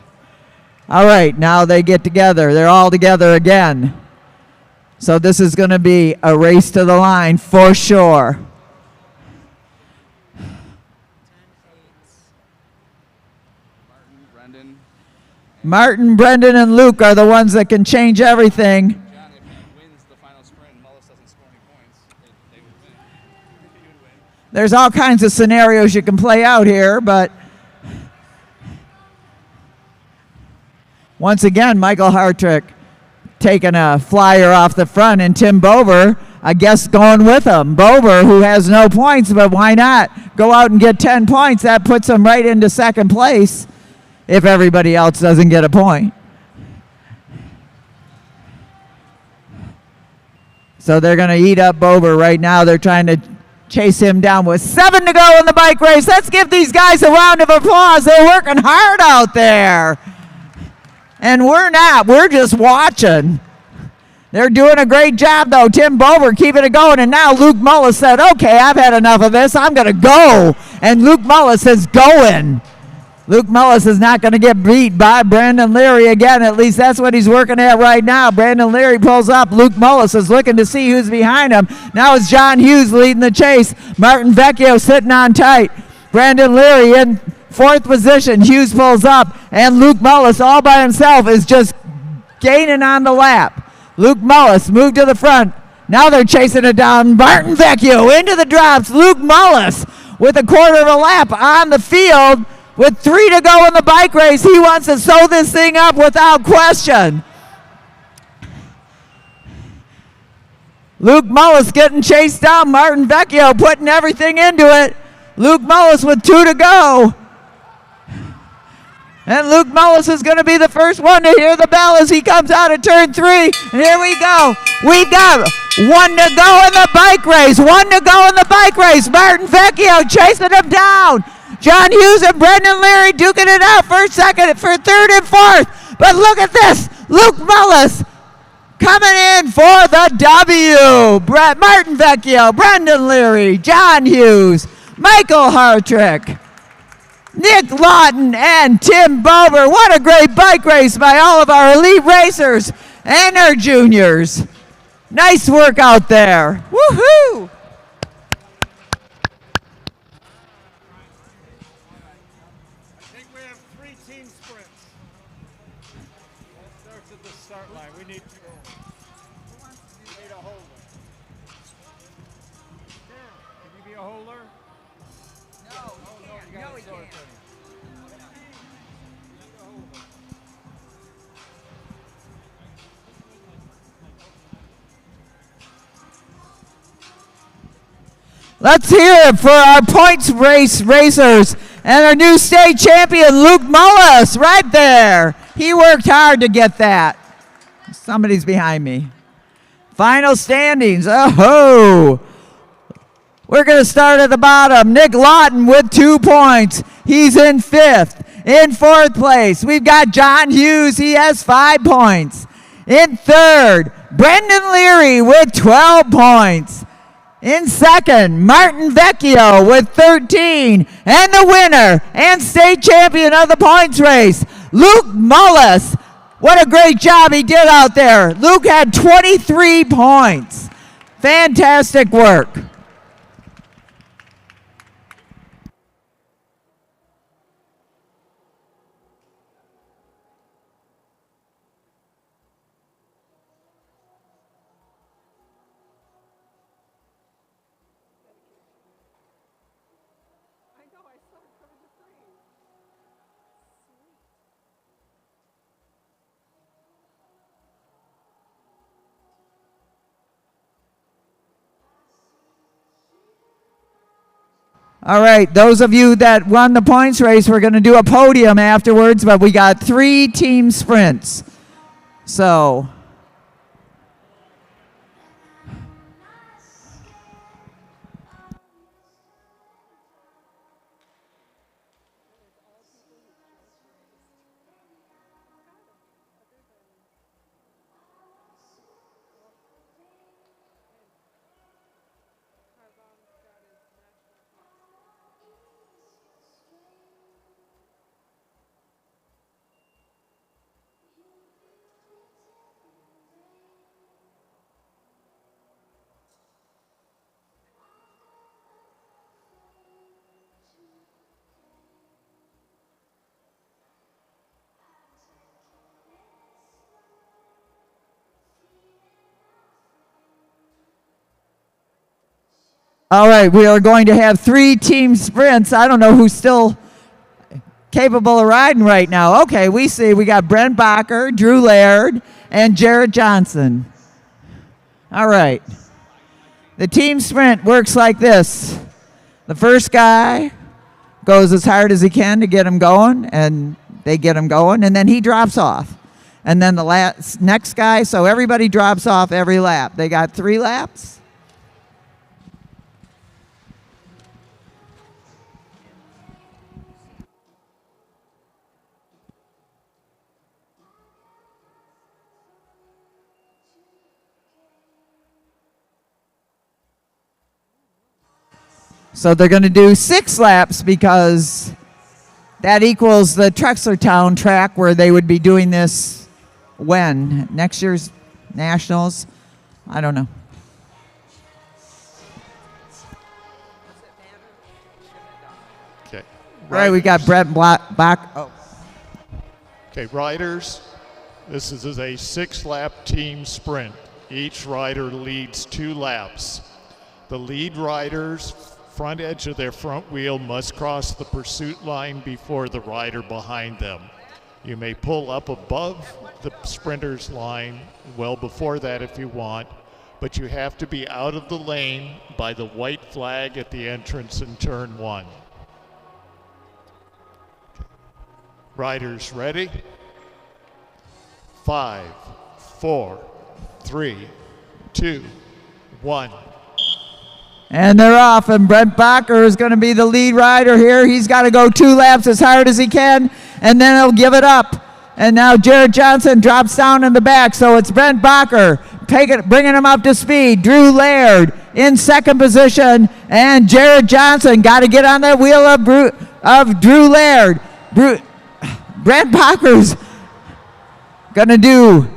All right, now they get together. They're all together again. So this is going to be a race to the line for sure. Martin, Brendan, and Luke are the ones that can change everything. There's all kinds of scenarios you can play out here, but once again, Michael Hartrick taking a flyer off the front, and Tim Bober, I guess, going with him. Bober, who has no points, but why not go out and get 10 points? That puts him right into second place if everybody else doesn't get a point. So they're going to eat up Bober right now. They're trying to chase him down with 7 to go in the bike race. Let's give these guys a round of applause. They're working hard out there. And we're not. We're just watching. They're doing a great job, though. Tim Bober keeping it going. And now Luke Mullis said, okay, I've had enough of this. I'm going to go. And Luke Mullis is going. Luke Mullis is not going to get beat by Brendan Leary again. At least that's what he's working at right now. Brendan Leary pulls up. Luke Mullis is looking to see who's behind him. Now it's John Hughes leading the chase. Martin Vecchio sitting on tight. Brendan Leary in fourth position. Hughes pulls up. And Luke Mullis all by himself is just gaining on the lap. Luke Mullis moved to the front. Now they're chasing it down. Martin Vecchio into the drops. Luke Mullis with a quarter of a lap on the field. With 3 to go in the bike race, he wants to sew this thing up without question. Luke Mullis getting chased down. Martin Vecchio putting everything into it. Luke Mullis with 2 to go. And Luke Mullis is going to be the first one to hear the bell as he comes out of turn 3. And here we go. We've got 1 to go in the bike race. 1 to go in the bike race. Martin Vecchio chasing him down. John Hughes and Brendan Leary duking it out for second, for third and fourth. But look at this. Luke Mullis coming in for the W. Martin Vecchio, Brendan Leary, John Hughes, Michael Hartrick, Nick Lawton, and Tim Bober. What a great bike race by all of our elite racers and our juniors. Nice work out there. Woohoo! I think we have 3 team sprints. That starts at the start line. We need to. We need a holder. Can you be a holder? No, he can't. Let's hear it for our points race racers and our new state champion, Luke Mullis, right there. He worked hard to get that. Somebody's behind me. Final standings. Oh, we're going to start at the bottom. Nick Lawton with 2 points. He's in 5th. In 4th place, we've got John Hughes. He has 5 points. In 3rd, Brendan Leary with 12 points. In 2nd, Martin Vecchio with 13. And the winner and state champion of the points race, Luke Mullis. What a great job he did out there. Luke had 23 points. Fantastic work. All right, those of you that won the points race, we're going to do a podium afterwards, but we got 3 team sprints. So, all right, we are going to have 3 team sprints. I don't know who's still capable of riding right now. Okay, we see we got Brent Bacher, Drew Laird, and Jared Johnson. All right. The team sprint works like this. The first guy goes as hard as he can to get him going, and they get him going, and then he drops off. And then the next guy, so everybody drops off every lap. They got 3 laps. So they're going to do 6 laps because that equals the Trexlertown track where they would be doing this when? Next year's Nationals? I don't know. Okay. All right, we got Brett back. Oh. Okay, riders, this is a 6-lap team sprint. Each rider leads 2 laps. The lead riders front edge of their front wheel must cross the pursuit line before the rider behind them. You may pull up above the sprinter's line well before that if you want, but you have to be out of the lane by the white flag at the entrance in turn 1. Riders ready? 5, 4, 3, 2, 1. And they're off, and Brent Bacher is going to be the lead rider here. He's got to go 2 laps as hard as he can, and then he'll give it up. And now Jared Johnson drops down in the back, so it's Brent Bacher bringing him up to speed. Drew Laird in second position, and Jared Johnson got to get on that wheel of Drew Laird. Brent Bacher's going to do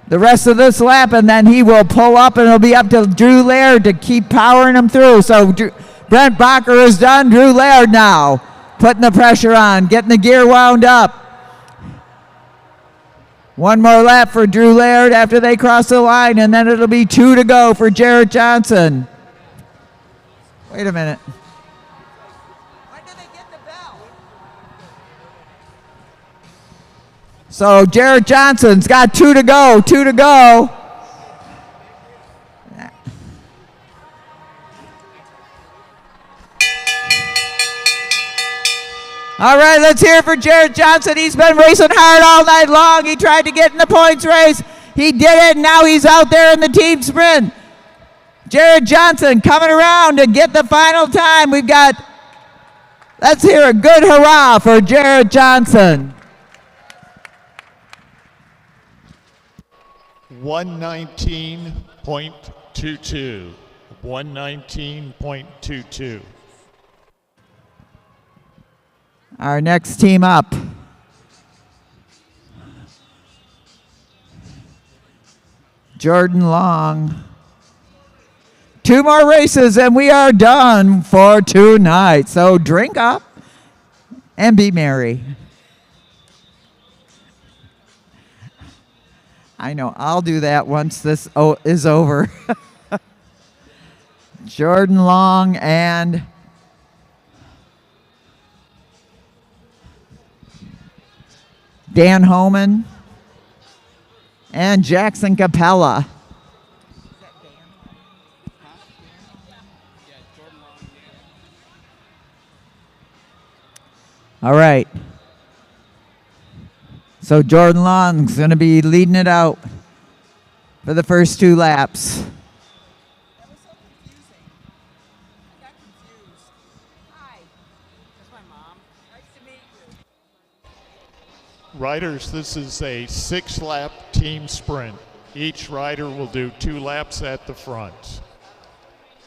the rest of this lap, and then he will pull up, and it'll be up to Drew Laird to keep powering him through. So Brent Bacher is done. Drew Laird now putting the pressure on, getting the gear wound up. One more lap for Drew Laird after they cross the line, and then it'll be 2 to go for Jared Johnson. Wait a minute. When do they get the bell? So Jared Johnson's got 2 to go, 2 to go. All right, let's hear it for Jared Johnson. He's been racing hard all night long. He tried to get in the points race. He did it, and now he's out there in the team sprint. Jared Johnson coming around to get the final time. Let's hear a good hurrah for Jared Johnson. 119.22. 119.22. Our next team up. Jordan Long. 2 more races and we are done for tonight. So drink up and be merry. I know, I'll do that once this is over. Jordan Long and Dan Homan and Jackson Capella. All right. So Jordan Long's going to be leading it out for the first 2 laps. That was so confusing. I got confused. Hi. That's my mom. Nice to meet you. Riders, this is a 6-lap team sprint. Each rider will do 2 laps at the front.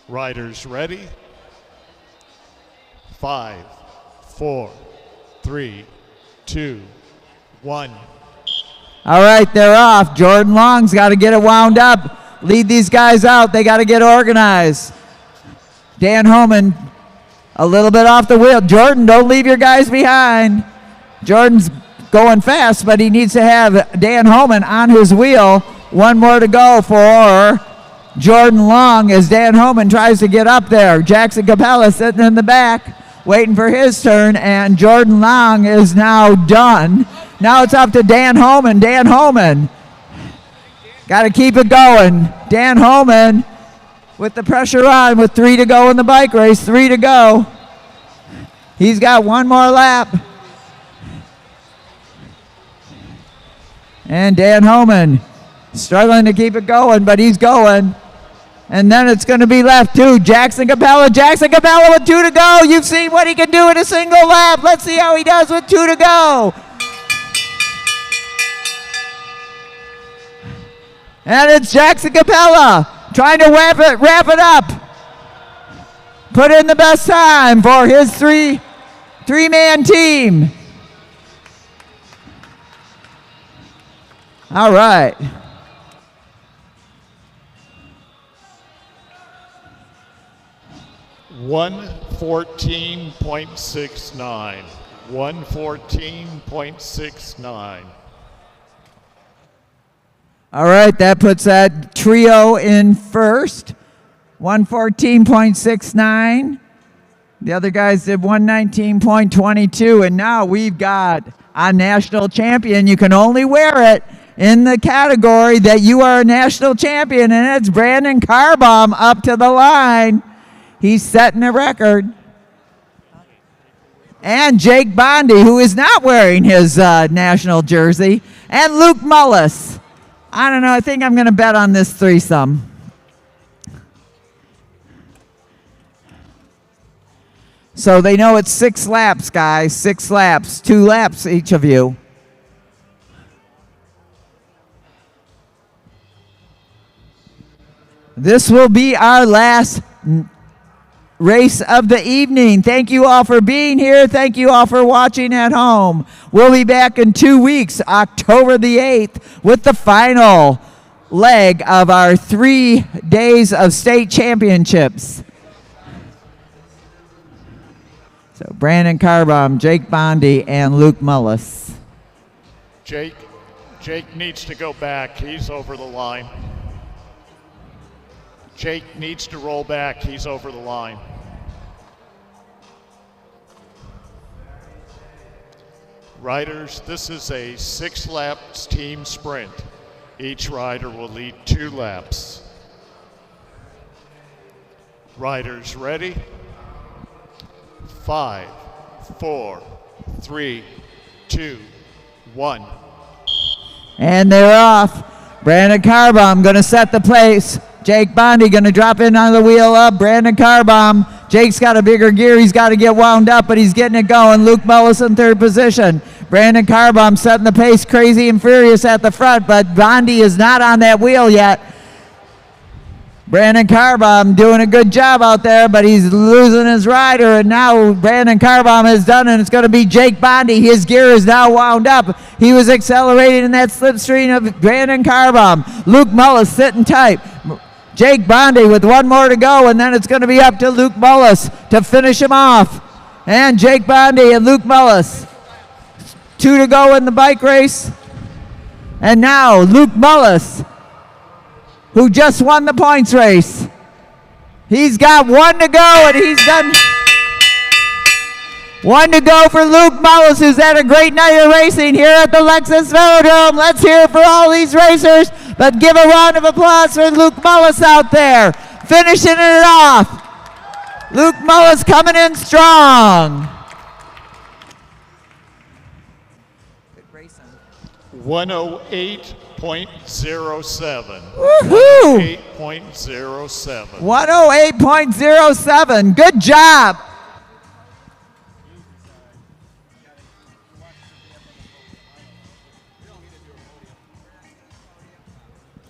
Riders ready? 5, 4, 3, 2, 1. All right, they're off. Jordan Long's got to get it wound up. Lead these guys out. They got to get organized. Dan Homan, a little bit off the wheel. Jordan, don't leave your guys behind. Jordan's going fast, but he needs to have Dan Homan on his wheel. 1 more to go for Jordan Long as Dan Homan tries to get up there. Jackson Capella sitting in the back, waiting for his turn, and Jordan Long is now done. Now it's up to Dan Homan. Dan Homan, got to keep it going. Dan Homan with the pressure on with 3 to go in the bike race, 3 to go. He's got 1 more lap. And Dan Homan struggling to keep it going, but he's going. And then it's going to be left to Jackson Capella. Jackson Capella with 2 to go. You've seen what he can do in a single lap. Let's see how he does with 2 to go. And it's Jackson Capella trying to wrap it up. Put in the best time for his three-man team. All right. $114.69. 114.69. All right, that puts that trio in first. 114.69. The other guys did 119.22. And now we've got a national champion. You can only wear it in the category that you are a national champion, and it's Brandon Carbaum up to the line. He's setting a record. And Jake Bondi, who is not wearing his national jersey, and Luke Mullis. I don't know, I think I'm going to bet on this threesome. So they know it's 6 laps, guys, 6 laps, 2 laps each of you. This will be our last race of the evening. Thank you all for being here. Thank you all for watching at home. We'll be back in 2 weeks, October the 8th, with the final leg of our 3 days of state championships. So Brandon Carbaum, Jake Bondi, and Luke Mullis. Jake needs to go back. He's over the line. Jake needs to roll back. He's over the line. Riders, this is a 6-lap team sprint. Each rider will lead 2 laps. Riders ready? 5, 4, 3, 2, 1. And they're off. Brandon Carbaum going to set the pace. Jake Bondi going to drop in on the wheel up. Brandon Carbaum. Jake's got a bigger gear. He's got to get wound up, but he's getting it going. Luke Mullis in 3rd position. Brandon Carbaum setting the pace crazy and furious at the front, but Bondi is not on that wheel yet. Brandon Carbaum doing a good job out there, but he's losing his rider, and now Brandon Carbaum is done, and it's going to be Jake Bondi. His gear is now wound up. He was accelerating in that slipstream of Brandon Carbaum. Luke Mullis sitting tight. Jake Bondi with 1 more to go, and then it's going to be up to Luke Mullis to finish him off. And Jake Bondi and Luke Mullis. 2 to go in the bike race. And now Luke Mullis, who just won the points race. He's got 1 to go, and he's done. 1 to go for Luke Mullis, who's had a great night of racing here at the Lexus Velodrome. Let's hear it for all these racers, but give a round of applause for Luke Mullis out there, finishing it off. Luke Mullis coming in strong. 108.07. Woohoo! 108.07. 108.07. Good job.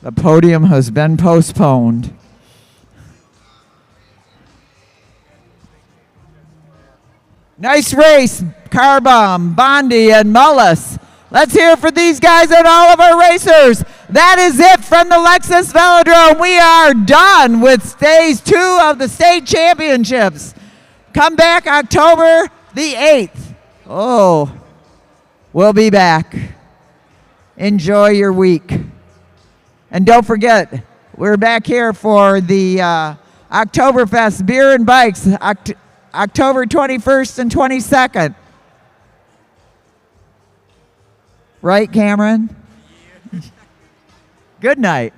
The podium has been postponed. Nice race, Carbaum, Bondi, and Mullis. Let's hear it for these guys and all of our racers. That is it from the Lexus Velodrome. We are done with stage 2 of the state championships. Come back October the 8th. Oh, we'll be back. Enjoy your week. And don't forget, we're back here for the Oktoberfest Beer and Bikes, October 21st and 22nd. Right, Cameron? Good night.